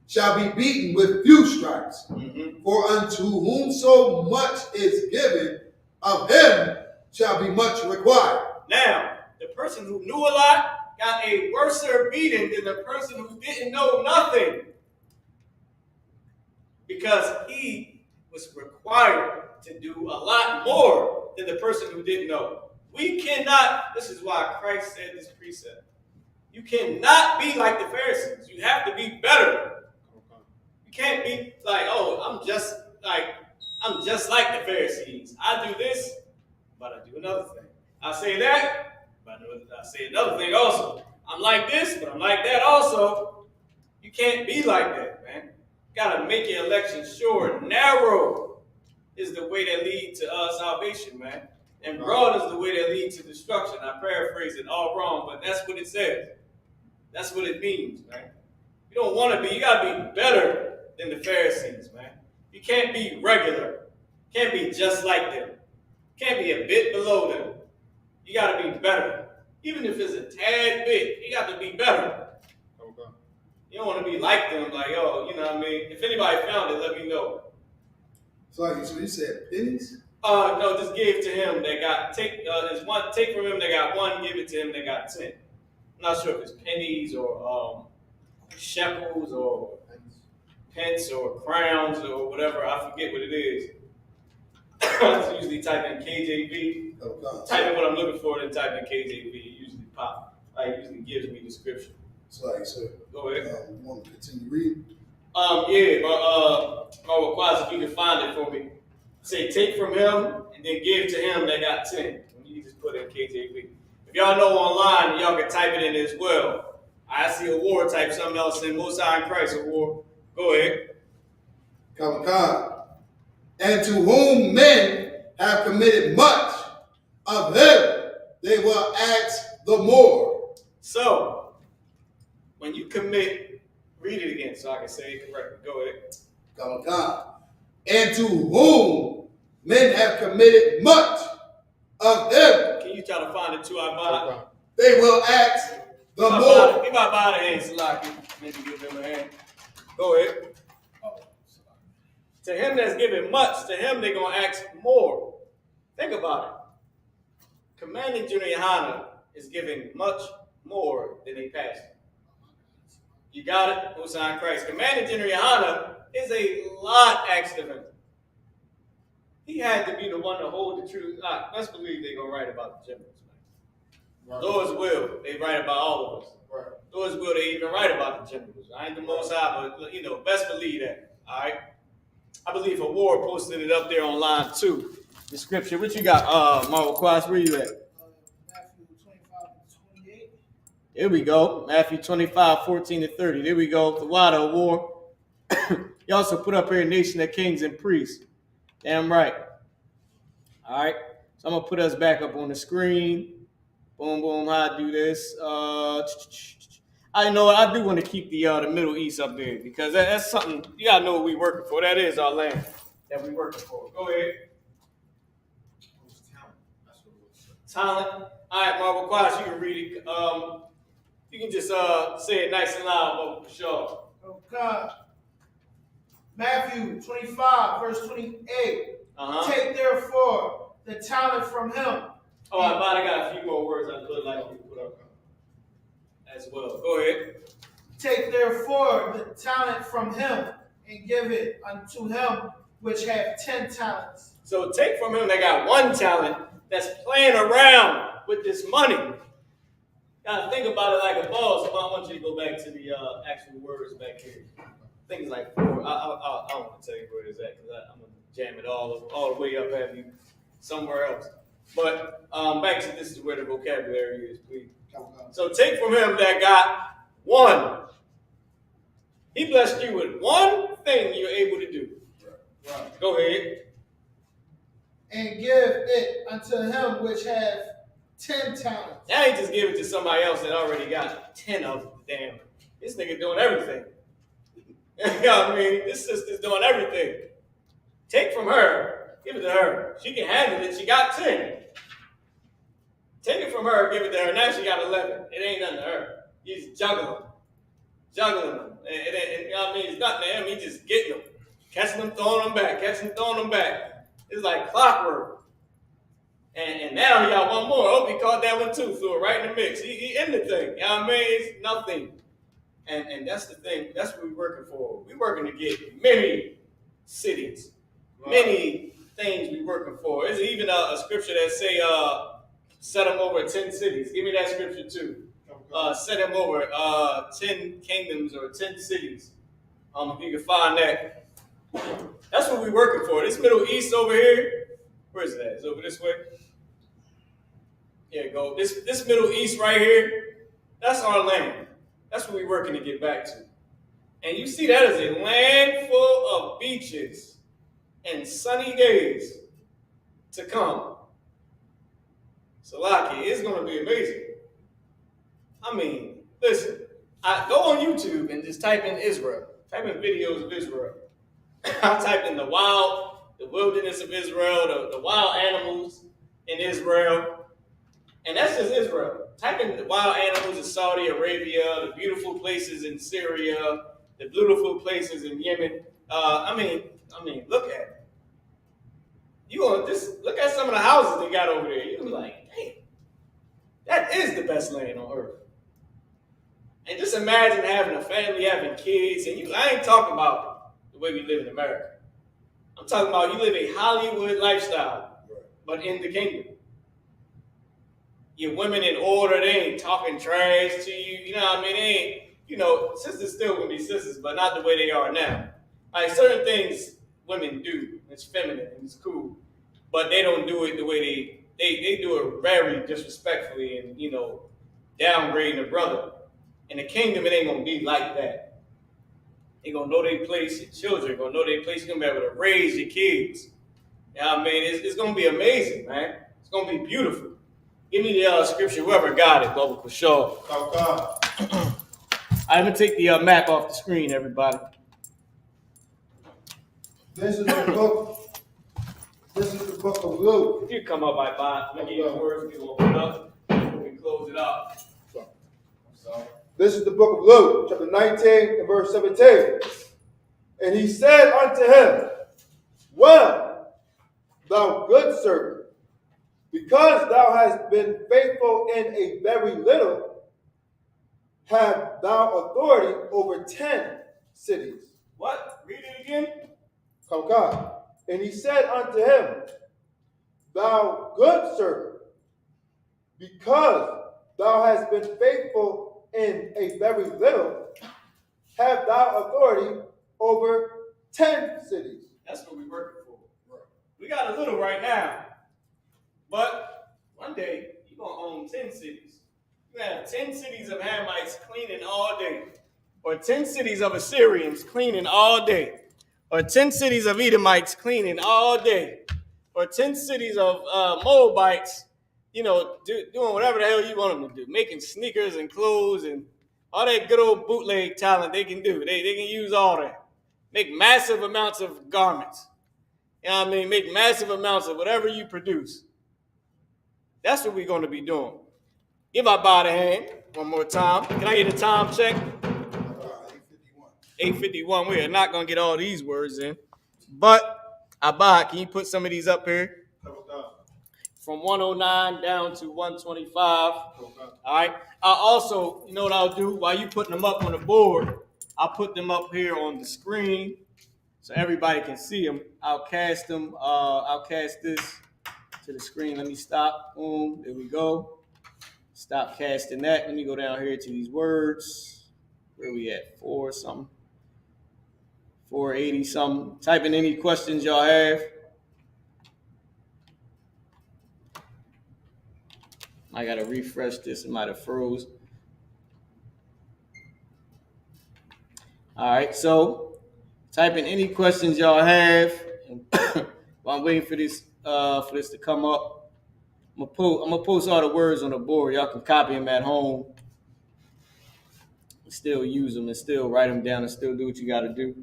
shall be beaten with few stripes. Mm-hmm. For unto whom so much is given, of him shall be much required. Now, the person who knew a lot got a worse beating than the person who didn't know nothing. Because he was required to do a lot more than the person who didn't know. We cannot, this is why Christ said this precept. You cannot be like the Pharisees. You have to be better. You can't be like, oh, I'm just like the Pharisees. I do this, but I do another thing. I say that, but I say another thing also. I'm like this, but I'm like that also. You can't be like that, man. You gotta make your election sure. Narrow is the way that leads to salvation, man. And broad is the way that leads to destruction. I paraphrase it all wrong, but that's what it says. That's what it means, man. You don't want to be, you got to be better than the Pharisees, man. You can't be regular. You can't be just like them. You can't be a bit below them. You got to be better. Even if it's a tad bit, you got to be better. You don't want to be like them, like, yo, you know what I mean? If anybody found it, let me know. So you said pennies? No, just give to him that got, take from him that got 1, give it to him that got 10. I'm not sure if it's pennies or shekels or pence or crowns or whatever. I forget what it is. I usually type in KJV. Type in what I'm looking for, then type in KJV. It usually pop. It usually gives me the scripture. So Go ahead. you want to continue reading? Yeah, but requires if you can find it for me. Say take from him and then give to him that got 10. You just put in KJV. If y'all know online, y'all can type it in as well. I see a war, type something else in Most High in Christ, a war. Go ahead. And to whom men have committed much, of them they will ask the more. So, when you commit, read it again so I can say it correctly. Go ahead. And to whom men have committed much, of them Can you try to find it too? I buy. they will ask the more. Give my body a hand, Salaki. Maybe give him a hand. Go ahead. To him that's giving much, to him they're going to ask more. Think about it. Commanding Junior Yohanna is giving much more than a pastor. You got it? Hussein Christ. Commanding Junior Yohanna is a lot asked of him. He had to be the one to hold the truth. Let's believe they're going to write about the generals, man. Right. Lord's will, they write about all of us. Right. Lord's will, they even write about the generals. I ain't the most high, but, best believe that. All right? I believe a war posted it up there online too. The scripture. What you got, Marvel Quas? Where you at? Matthew 25-28. Here we go. Matthew 25:14-30. There we go. The water war. You also put up here a nation of kings and priests. Damn right. All right. So I'm gonna put us back up on the screen. Boom, boom. How I do this? I know I do want to keep the Middle East up there because that's something you gotta know what we working for. That is our land that we working for. Go ahead. Talent. All right, Marvel Quash, you can read it. You can just say it nice and loud, for sure. Oh God. Matthew 25:28. Take therefore the talent from him. Oh, I got a few more words I would like you to put up as well. Go ahead. Take therefore the talent from him and give it unto him which have 10 talents. So take from him that got 1 talent that's playing around with this money. Gotta think about it like a boss. So I want you to go back to the actual words back here. I think it's like 4. I don't want to tell you where it's at because I'm gonna jam it all the way up at you somewhere else. But back to this is where the vocabulary is, please. So take from him that got 1. He blessed you with 1 thing you're able to do. Right. Go ahead. And give it unto him which have 10 talents. Now he just give it to somebody else that already got 10 of them. Damn. This nigga doing everything. You know what I mean? This sister's doing everything. Take from her, give it to her. She can handle it. She got 10. Take it from her, give it to her. Now she got 11. It ain't nothing to her. He's juggling them. And you know what I mean? It's nothing to him. He's just getting them. Catching them, throwing them back. Catching them, throwing them back. It's like clockwork. And now he got 1 more. Oh, he caught that one too. Threw it right in the mix. He in the thing. You know what I mean? It's nothing. And that's the thing. That's what we're working for. We're working to get many cities. Many things we're working for. There's even a scripture that say, set them over 10 cities. Give me that scripture too. Set them over 10 kingdoms or 10 cities. If you can find that. That's what we're working for. This Middle East over here, where is that? It's over this way. Here you go. This Middle East right here, that's our land. That's what we're working to get back to. And you see that as a land full of beaches and sunny days to come. Salaki, it's going to be amazing. I mean, listen, I go on YouTube and just type in Israel. Type in videos of Israel. I typed in the wilderness of Israel, the wild animals in Israel. And that's just Israel. Type in the wild animals in Saudi Arabia, the beautiful places in Syria, the beautiful places in Yemen. I mean, look at it. You gonna just look at some of the houses they got over there. You gonna be like, damn, that is the best land on earth. And just imagine having a family, having kids, and I ain't talking about the way we live in America. I'm talking about you live a Hollywood lifestyle, but in the kingdom. Your women in order, they ain't talking trash to you. You know what I mean? They ain't, sisters still gonna be sisters, but not the way they are now. Like certain things women do, it's feminine and it's cool, but they don't do it the way they do it very disrespectfully and downgrading a brother. In the kingdom, it ain't gonna be like that. They gonna know their place. Your children gonna know their place. You're gonna be able to raise your kids. You know what I mean? It's gonna be amazing, man. It's gonna be beautiful. Give me the scripture, whoever got it, Bubba, for sure. I'm gonna take the map off the screen, everybody. This is the book. This is the book of Luke. You come up, I let me get the words we gonna put up. We can close it up. This is the book of Luke, chapter 19 and verse 17. And he said unto him, well, thou good servant, because thou hast been faithful in a very little, have thou authority over 10 cities. What? Read it again. Come, God. And he said unto him, thou good servant, because thou hast been faithful in a very little, have thou authority over 10 cities. That's what we're working for. Right. We got a little right now, but one day you're going to own 10 cities. You have 10 cities of Hamites cleaning all day, or 10 cities of Assyrians cleaning all day, or 10 cities of Edomites cleaning all day, or 10 cities of Moabites, doing whatever the hell you want them to do, making sneakers and clothes and all that good old bootleg talent they can do. They can use all that. Make massive amounts of garments. You know what I mean? Make massive amounts of whatever you produce. That's what we're going to be doing. Give our body a hand one more time. Can I get a time check? 8:51. We are not going to get all these words in. But, Abba, can you put some of these up here? From 109 down to 125. All right. Also, you know what I'll do? While you putting them up on the board, I'll put them up here on the screen so everybody can see them. I'll cast them. I'll cast this to the screen. Let me stop. Boom. There we go. Stop casting that. Let me go down here to these words. Where we at? 4 something. 480 something. Type in any questions y'all have. I got to refresh this. It might have froze. All right, so type in any questions y'all have. While I'm waiting for this to come up, I'm gonna post all the words on the board. Y'all can copy them at home and still use them and still write them down and still do what you got to do.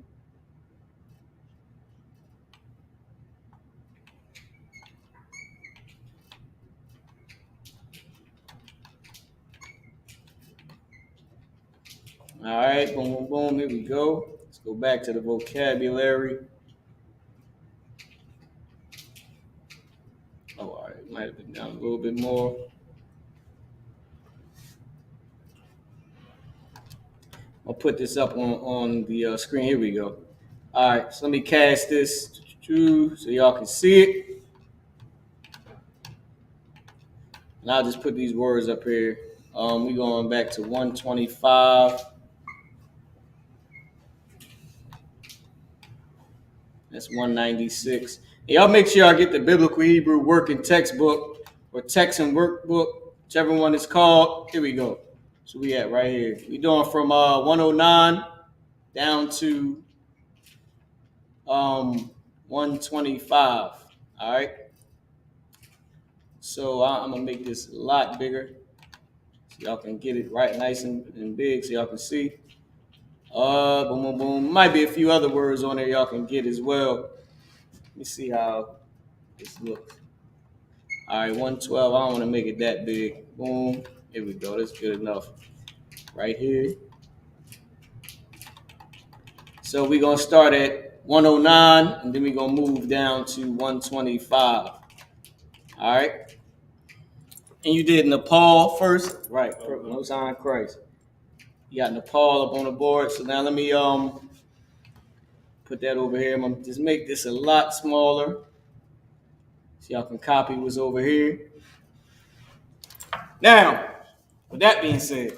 All right, boom, boom, boom. Here we go. Let's go back to the vocabulary. Oh, all right. Might have been down a little bit more. I'll put this up on the screen. Here we go. All right, so let me cast this so y'all can see it. And I'll just put these words up here. We're going back to 125. That's 196. And y'all make sure y'all get the Biblical Hebrew Working Textbook or Text and Workbook, whichever one it's called. Here we go. So we at right here. We're doing from 109 down to 125. All right. So I'm gonna make this a lot bigger so y'all can get it right nice and big so y'all can see. Boom, boom, boom. Might be a few other words on there y'all can get as well. Let me see how this looks. All right, 112. I don't want to make it that big. Boom. Here we go. That's good enough. Right here. So we're going to start at 109, and then we're going to move down to 125. All right. And you did Nepal first. Right. Most High in Christ. You got Nepal up on the board. So now let me put that over here. I'm going to just make this a lot smaller so y'all can copy what's over here. Now, with that being said,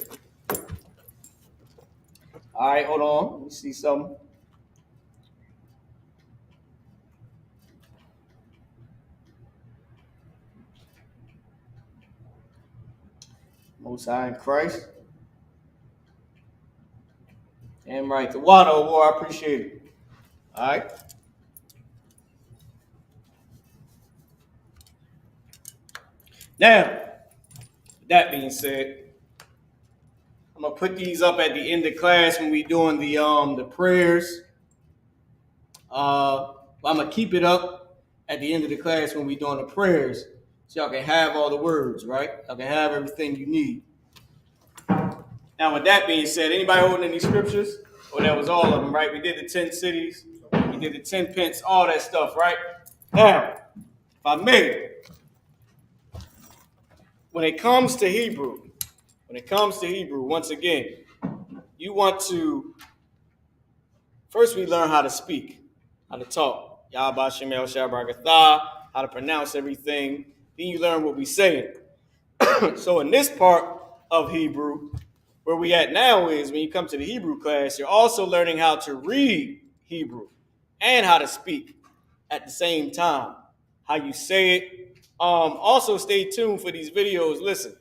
all right, hold on. Let me see something. Most High in Christ. And right, the water war, I appreciate it. All right. Now, with that being said, I'm gonna put these up at the end of class when we doing the prayers. I'm gonna keep it up at the end of the class when we doing the prayers, so y'all can have all the words, right? Y'all can have everything you need. Now, with that being said, anybody holding any scriptures? Oh, that was all of them, right? We did the 10 cities, we did the 10 pence, all that stuff, right? Now, if I may, when it comes to Hebrew, once again, you want to, first we learn how to speak, how to talk. Yahba Shemel Shabagatha, how to pronounce everything. Then you learn what we say. So in this part of Hebrew, where we at now is when you come to the Hebrew class, you're also learning how to read Hebrew and how to speak at the same time. How you say it. Also stay tuned for these videos. Listen,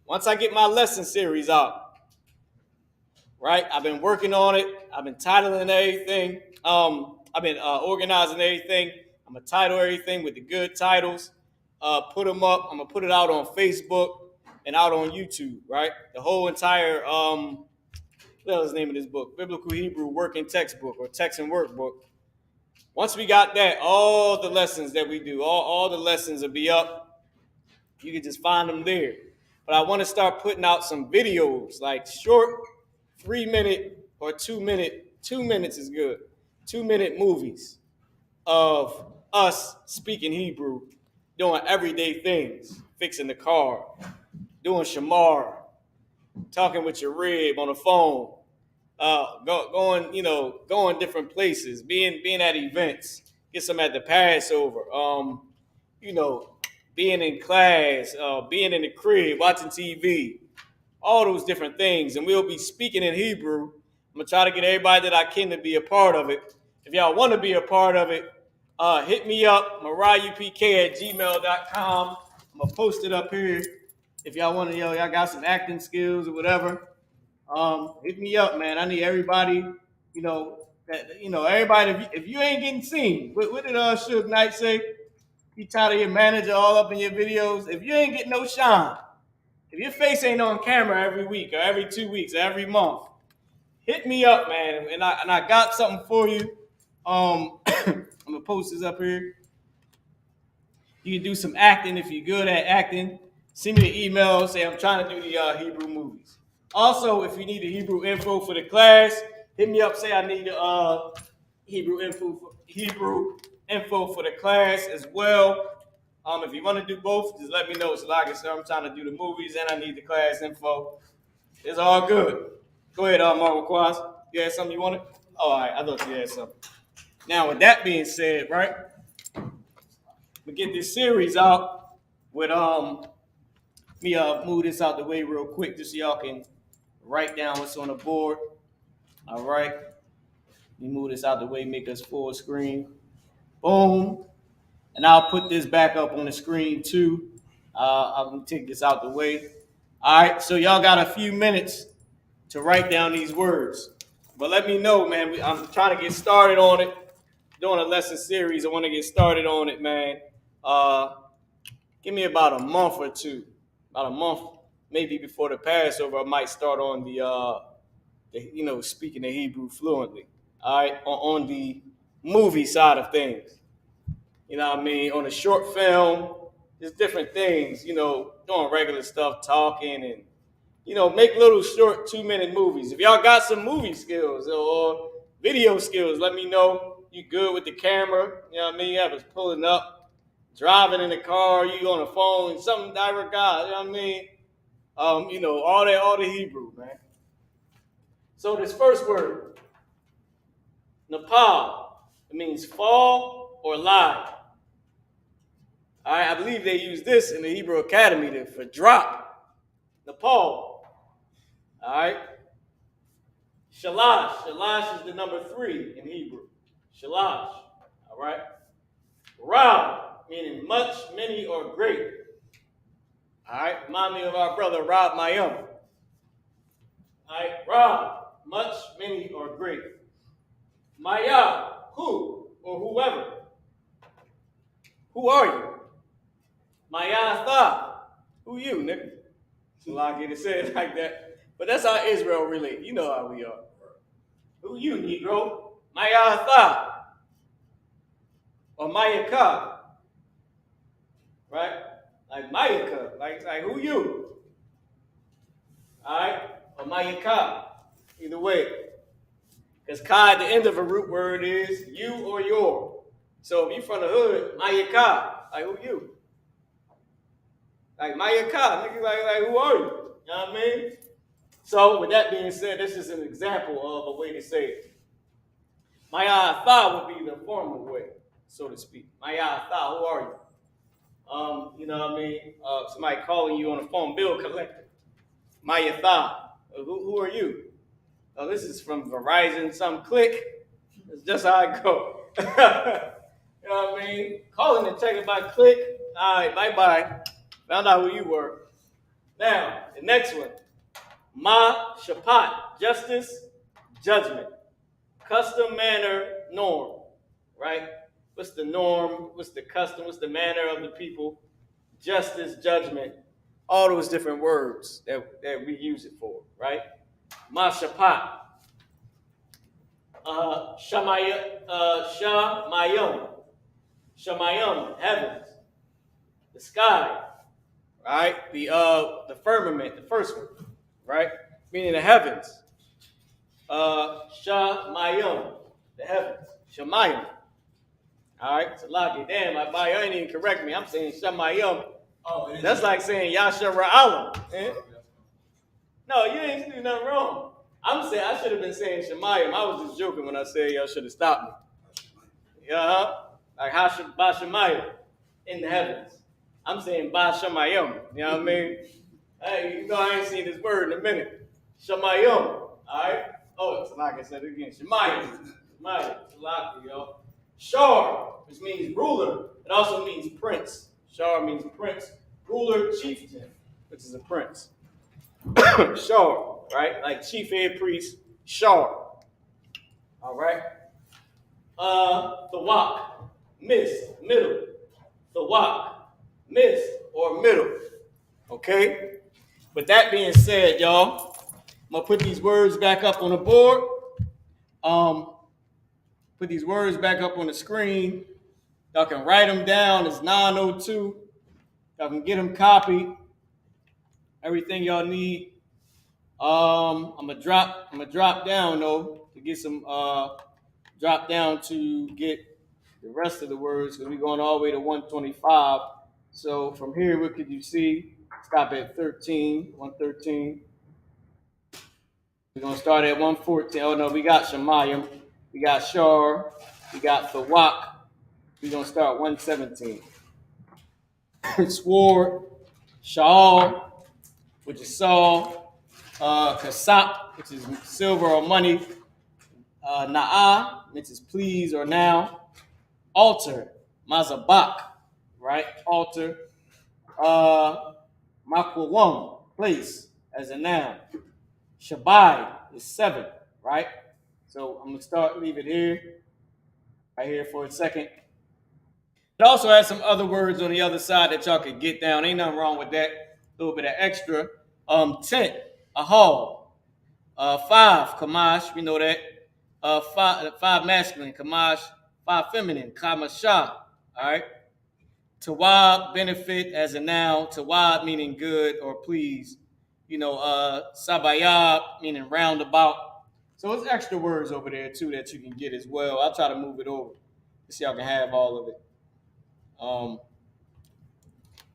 once I get my lesson series out, right? I've been working on it. I've been titling everything. I've been organizing everything. I'm going to title everything with the good titles. Put them up. I'm going to put it out on Facebook and out on YouTube, right? The whole entire, what is the name of this book? Biblical Hebrew Working Textbook or Text and Workbook. Once we got that, all the lessons that we do, all the lessons will be up. You can just find them there. But I want to start putting out some videos, like short 3-minute or 2-minute, 2 minutes is good, 2-minute movies of us speaking Hebrew, doing everyday things, fixing the car, doing shamar, talking with your rib on the phone, going different places, being at events, get some at the Passover, being in class, being in the crib, watching TV, all those different things. And we'll be speaking in Hebrew. I'm going to try to get everybody that I can to be a part of it. If y'all want to be a part of it, hit me up, ISUP@gmail.com. I'm going to post it up here. If y'all want to, y'all got some acting skills or whatever, hit me up, man. I need everybody, everybody, if you ain't getting seen, what did Suge Knight say? You tired of your manager all up in your videos? If you ain't getting no shine, if your face ain't on camera every week or every 2 weeks or every month, hit me up, man. And I got something for you. I'm gonna post this up here. You can do some acting if you're good at acting. Send me an email. Say I'm trying to do the Hebrew movies. Also, if you need the Hebrew info for the class, hit me up. Say I need Hebrew info for the class as well. If you want to do both, just let me know. So like I said, I'm trying to do the movies and I need the class info. It's all good. Go ahead, Marvel Quas. You had something you wanted? Oh, all right. I thought you had something. Now, with that being said, right, we get this series out with let me move this out the way real quick just so y'all can write down what's on the board. All right. Let me move this out the way, make us full screen. Boom. And I'll put this back up on the screen too. I'm gonna take this out the way. All right, so y'all got a few minutes to write down these words. But let me know, man. I'm trying to get started on it. Doing a lesson series. I want to get started on it, man. Give me about a month or two. About a month, maybe before the Passover, I might start on the speaking the Hebrew fluently. All right, on the movie side of things. You know what I mean? On a short film, just different things, doing regular stuff, talking, and make little short 2-minute movies. If y'all got some movie skills or video skills, let me know. You good with the camera? You know what I mean? You have us pulling up, driving in the car, you on the phone, something direct God. You know what I mean? All the Hebrew, man. So this first word, Nepal, it means fall or lie. All right, I believe they use this in the Hebrew Academy for drop. Nepal. All right. Shalash. Shalash is the number 3 in Hebrew. Shalash. All right. Rab, meaning much, many, or great. All right. Remind me of our brother Rab Mayum. All right. Rab, much, many, or great. Maya, who or whoever. Who are you? Maya Tha, who you, nigga? So I get it said like that. But that's how Israel relate. You know how we are. Who you, Negro? Maya Tha. Or Mayaka. Right? Like Mayaka. Like who you? Alright? Or Mayaka. Either way. Because Ka at the end of a root word is you or your. So if you from the hood, Mayaka. Like who you? Like Mayaka. Nigga, like who are you? You know what I mean? So with that being said, this is an example of a way to say it. Maya Tha would be the formal way, so to speak. Maya Tha, who are you? You know what I mean? Somebody calling you on the phone, bill collector. Maya Tha, who are you? Oh, this is from Verizon, some click. It's just how I go. You know what I mean? Calling and checking by click. All right, bye-bye. Found out who you were. Now, the next one. Ma Shapat, justice, judgment. Custom, manner, norm. Right? What's the norm? What's the custom? What's the manner of the people? Justice, judgment. All those different words that we use it for. Right? Ma Shapat. Shamayim. Shamayim, heavens. The sky. Right? The firmament, the first one. Right? Meaning the heavens. Shamayim, the heavens. Shamayim. All right? So Laki, damn, my bio ain't even correct me. I'm saying Shamayim. Oh, that's like saying Yasha Ra'ala. Eh? No, you ain't doing nothing wrong. I'm saying I should have been saying Shamayim. I was just joking when I said y'all should have stopped me. Yeah, like Ba Shamayim in the heavens. I'm saying Ba Shamayim. You know what I mean? Hey, I ain't seen this word in a minute. Shamayim. All right. Oh, it's like I said it again. Shamayim. Shamayim. Shalaki, yo. Shar, which means ruler. It also means prince. Shar means prince. Ruler, chieftain, which is a prince. Shar, right? Like chief head priest, Shar. All right. Thawak, mist, middle. Thawak, mist, or middle. Okay? With that being said, y'all, I'm going to put these words back up on the board. Put these words back up on the screen. Y'all can write them down. It's 9:02. Y'all can get them copied. Everything y'all need. I'm gonna drop down though to get some drop down to get the rest of the words because we're going all the way to 125. So from here, what could you see? Stop at 113. We're gonna start at 114. Oh no, we got Shemayim, we got Shar, we got Thawak. We're gonna start 117. Sword, Shaal, which is Saul, Kasap, which is silver or money, Na'ah, which is please or now, altar, Mazabak, right? Altar, Makwawam, place, as a noun. Shabai is 7, right? So I'm gonna leave it here, right here for a second. It also has some other words on the other side that y'all could get down. Ain't nothing wrong with that. A little bit of extra. Tent, a hall. 5, Kamash, we know that. 5 masculine, Kamash. 5 feminine, Kamasha. All right. Tawab, benefit as a noun. Tawab meaning good or please. Sabayab meaning roundabout. So it's extra words over there too that you can get as well. I'll try to move it over so y'all can have all of it. Y'all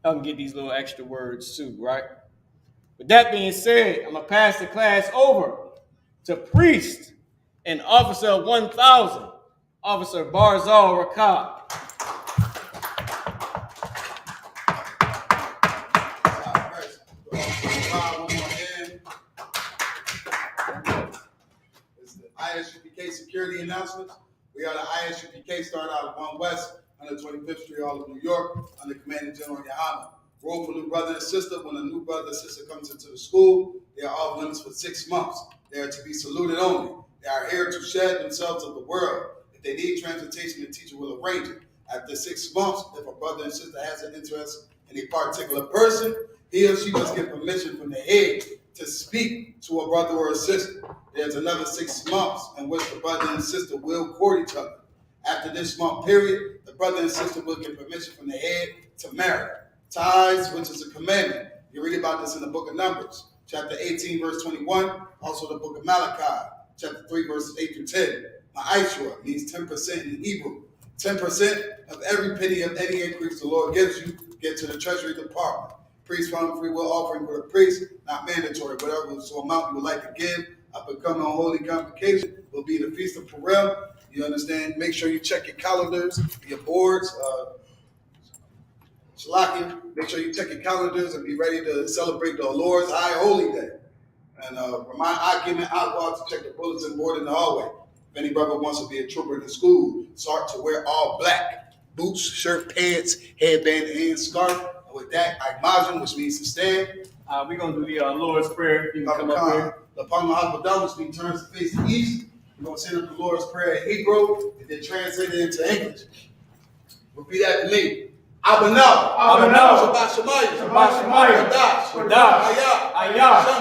can get these little extra words too, right? With that being said, I'm going to pass the class over to Priest and Officer of 1000, Officer Barzal Rakab. It's the I.S.U.P.K security announcements. We are the I.S.U.P.K, started out of 1 West, 125th Street, all of New York, under Commanding General Yohanna. Role for new brother and sister. When a new brother and sister comes into the school, they are off limits for 6 months. They are to be saluted only. They are here to shed themselves of the world. If they need transportation, the teacher will arrange it. After 6 months, if a brother and sister has an interest in a particular person, he or she must get permission from the head to speak to a brother or a sister. There's another 6 months in which the brother and sister will court each other. After this month period, the brother and sister will get permission from the head to marry. Tithes, which is a commandment. You read about this in the book of Numbers, chapter 18, verse 21. Also the book of Malachi, chapter 3, verses 8 through 10. I.S.U.P.K means 10% in Hebrew. 10% of every penny of any increase the Lord gives you, get to the Treasury Department. Priest fund free will offering for the priest, not mandatory. Whatever amount you would like to give, upcoming holy convocation will be the Feast of Purim. You understand? Make sure you check your calendars, your boards, Shalaki, make sure you check your calendars and be ready to celebrate the Lord's High Holy Day. And remind Akim and Agua to check the bulletin board in the hallway. If any brother wants to be a trooper in the school, start to wear all black. Boots, shirt, pants, headband, and scarf. And with that, Ikmazin, which means to stand. We're going to do the Lord's Prayer. You can come up here. The Palma Hakbadah, which means turns to face the east. We're going to send up the Lord's Prayer in Hebrew and then translate it into English. Repeat after me. Abanah, Shabbat Shemayim, Qadash, I.S.U.P.K, Yahweh,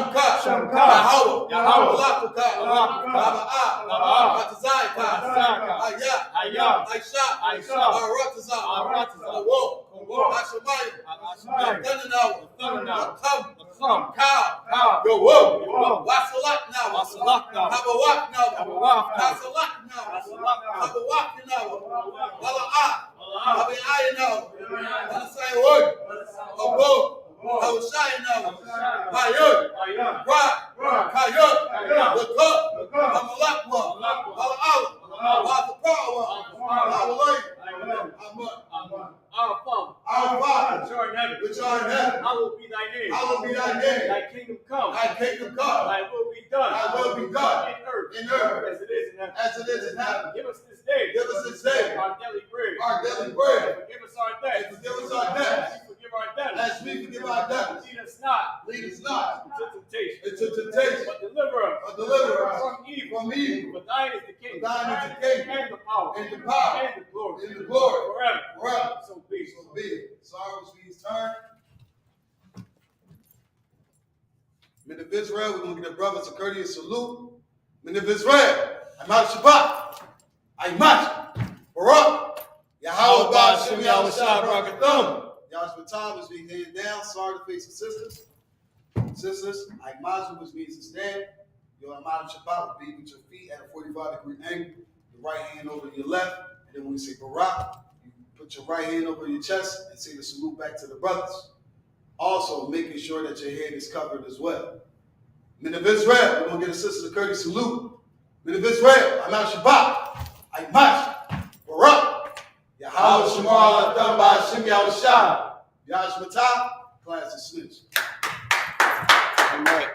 Our Father, which art in heaven, hallowed be thy name. Thy kingdom come. Thy will be done. In earth. As it is in heaven. Give us this day. Our daily bread. Forgive us our debts. As we forgive our debtors. Lead us not into temptation. But deliver us from evil. For thine is the kingdom. And the power. And the glory. Forever. So be it. Sorry, which means turn. Men of Israel, we're going to give the brothers a courteous salute. Men of Israel, I'm out Shabbat. I'm out. Barak. Yahweh Ba'ashem Yahweh Shabbat. Yahweh which means hand down. Sorry to face the sisters. Ikmazin, which means to stand. Your Ahmad Shabbat will be with your feet at a 45-degree angle. The right hand over your left. And then when we say Barak, you put your right hand over your chest and say the salute back to the brothers. Also, making sure that your head is covered as well. Men of Israel, we're going to get a sister a courteous salute. Men of Israel, I'm out Shabbat. Ikmazin. Barak. Yahweh Shemar Adam Ba'ashem Yahweh Shah. Yahshua Class is snitch. All right.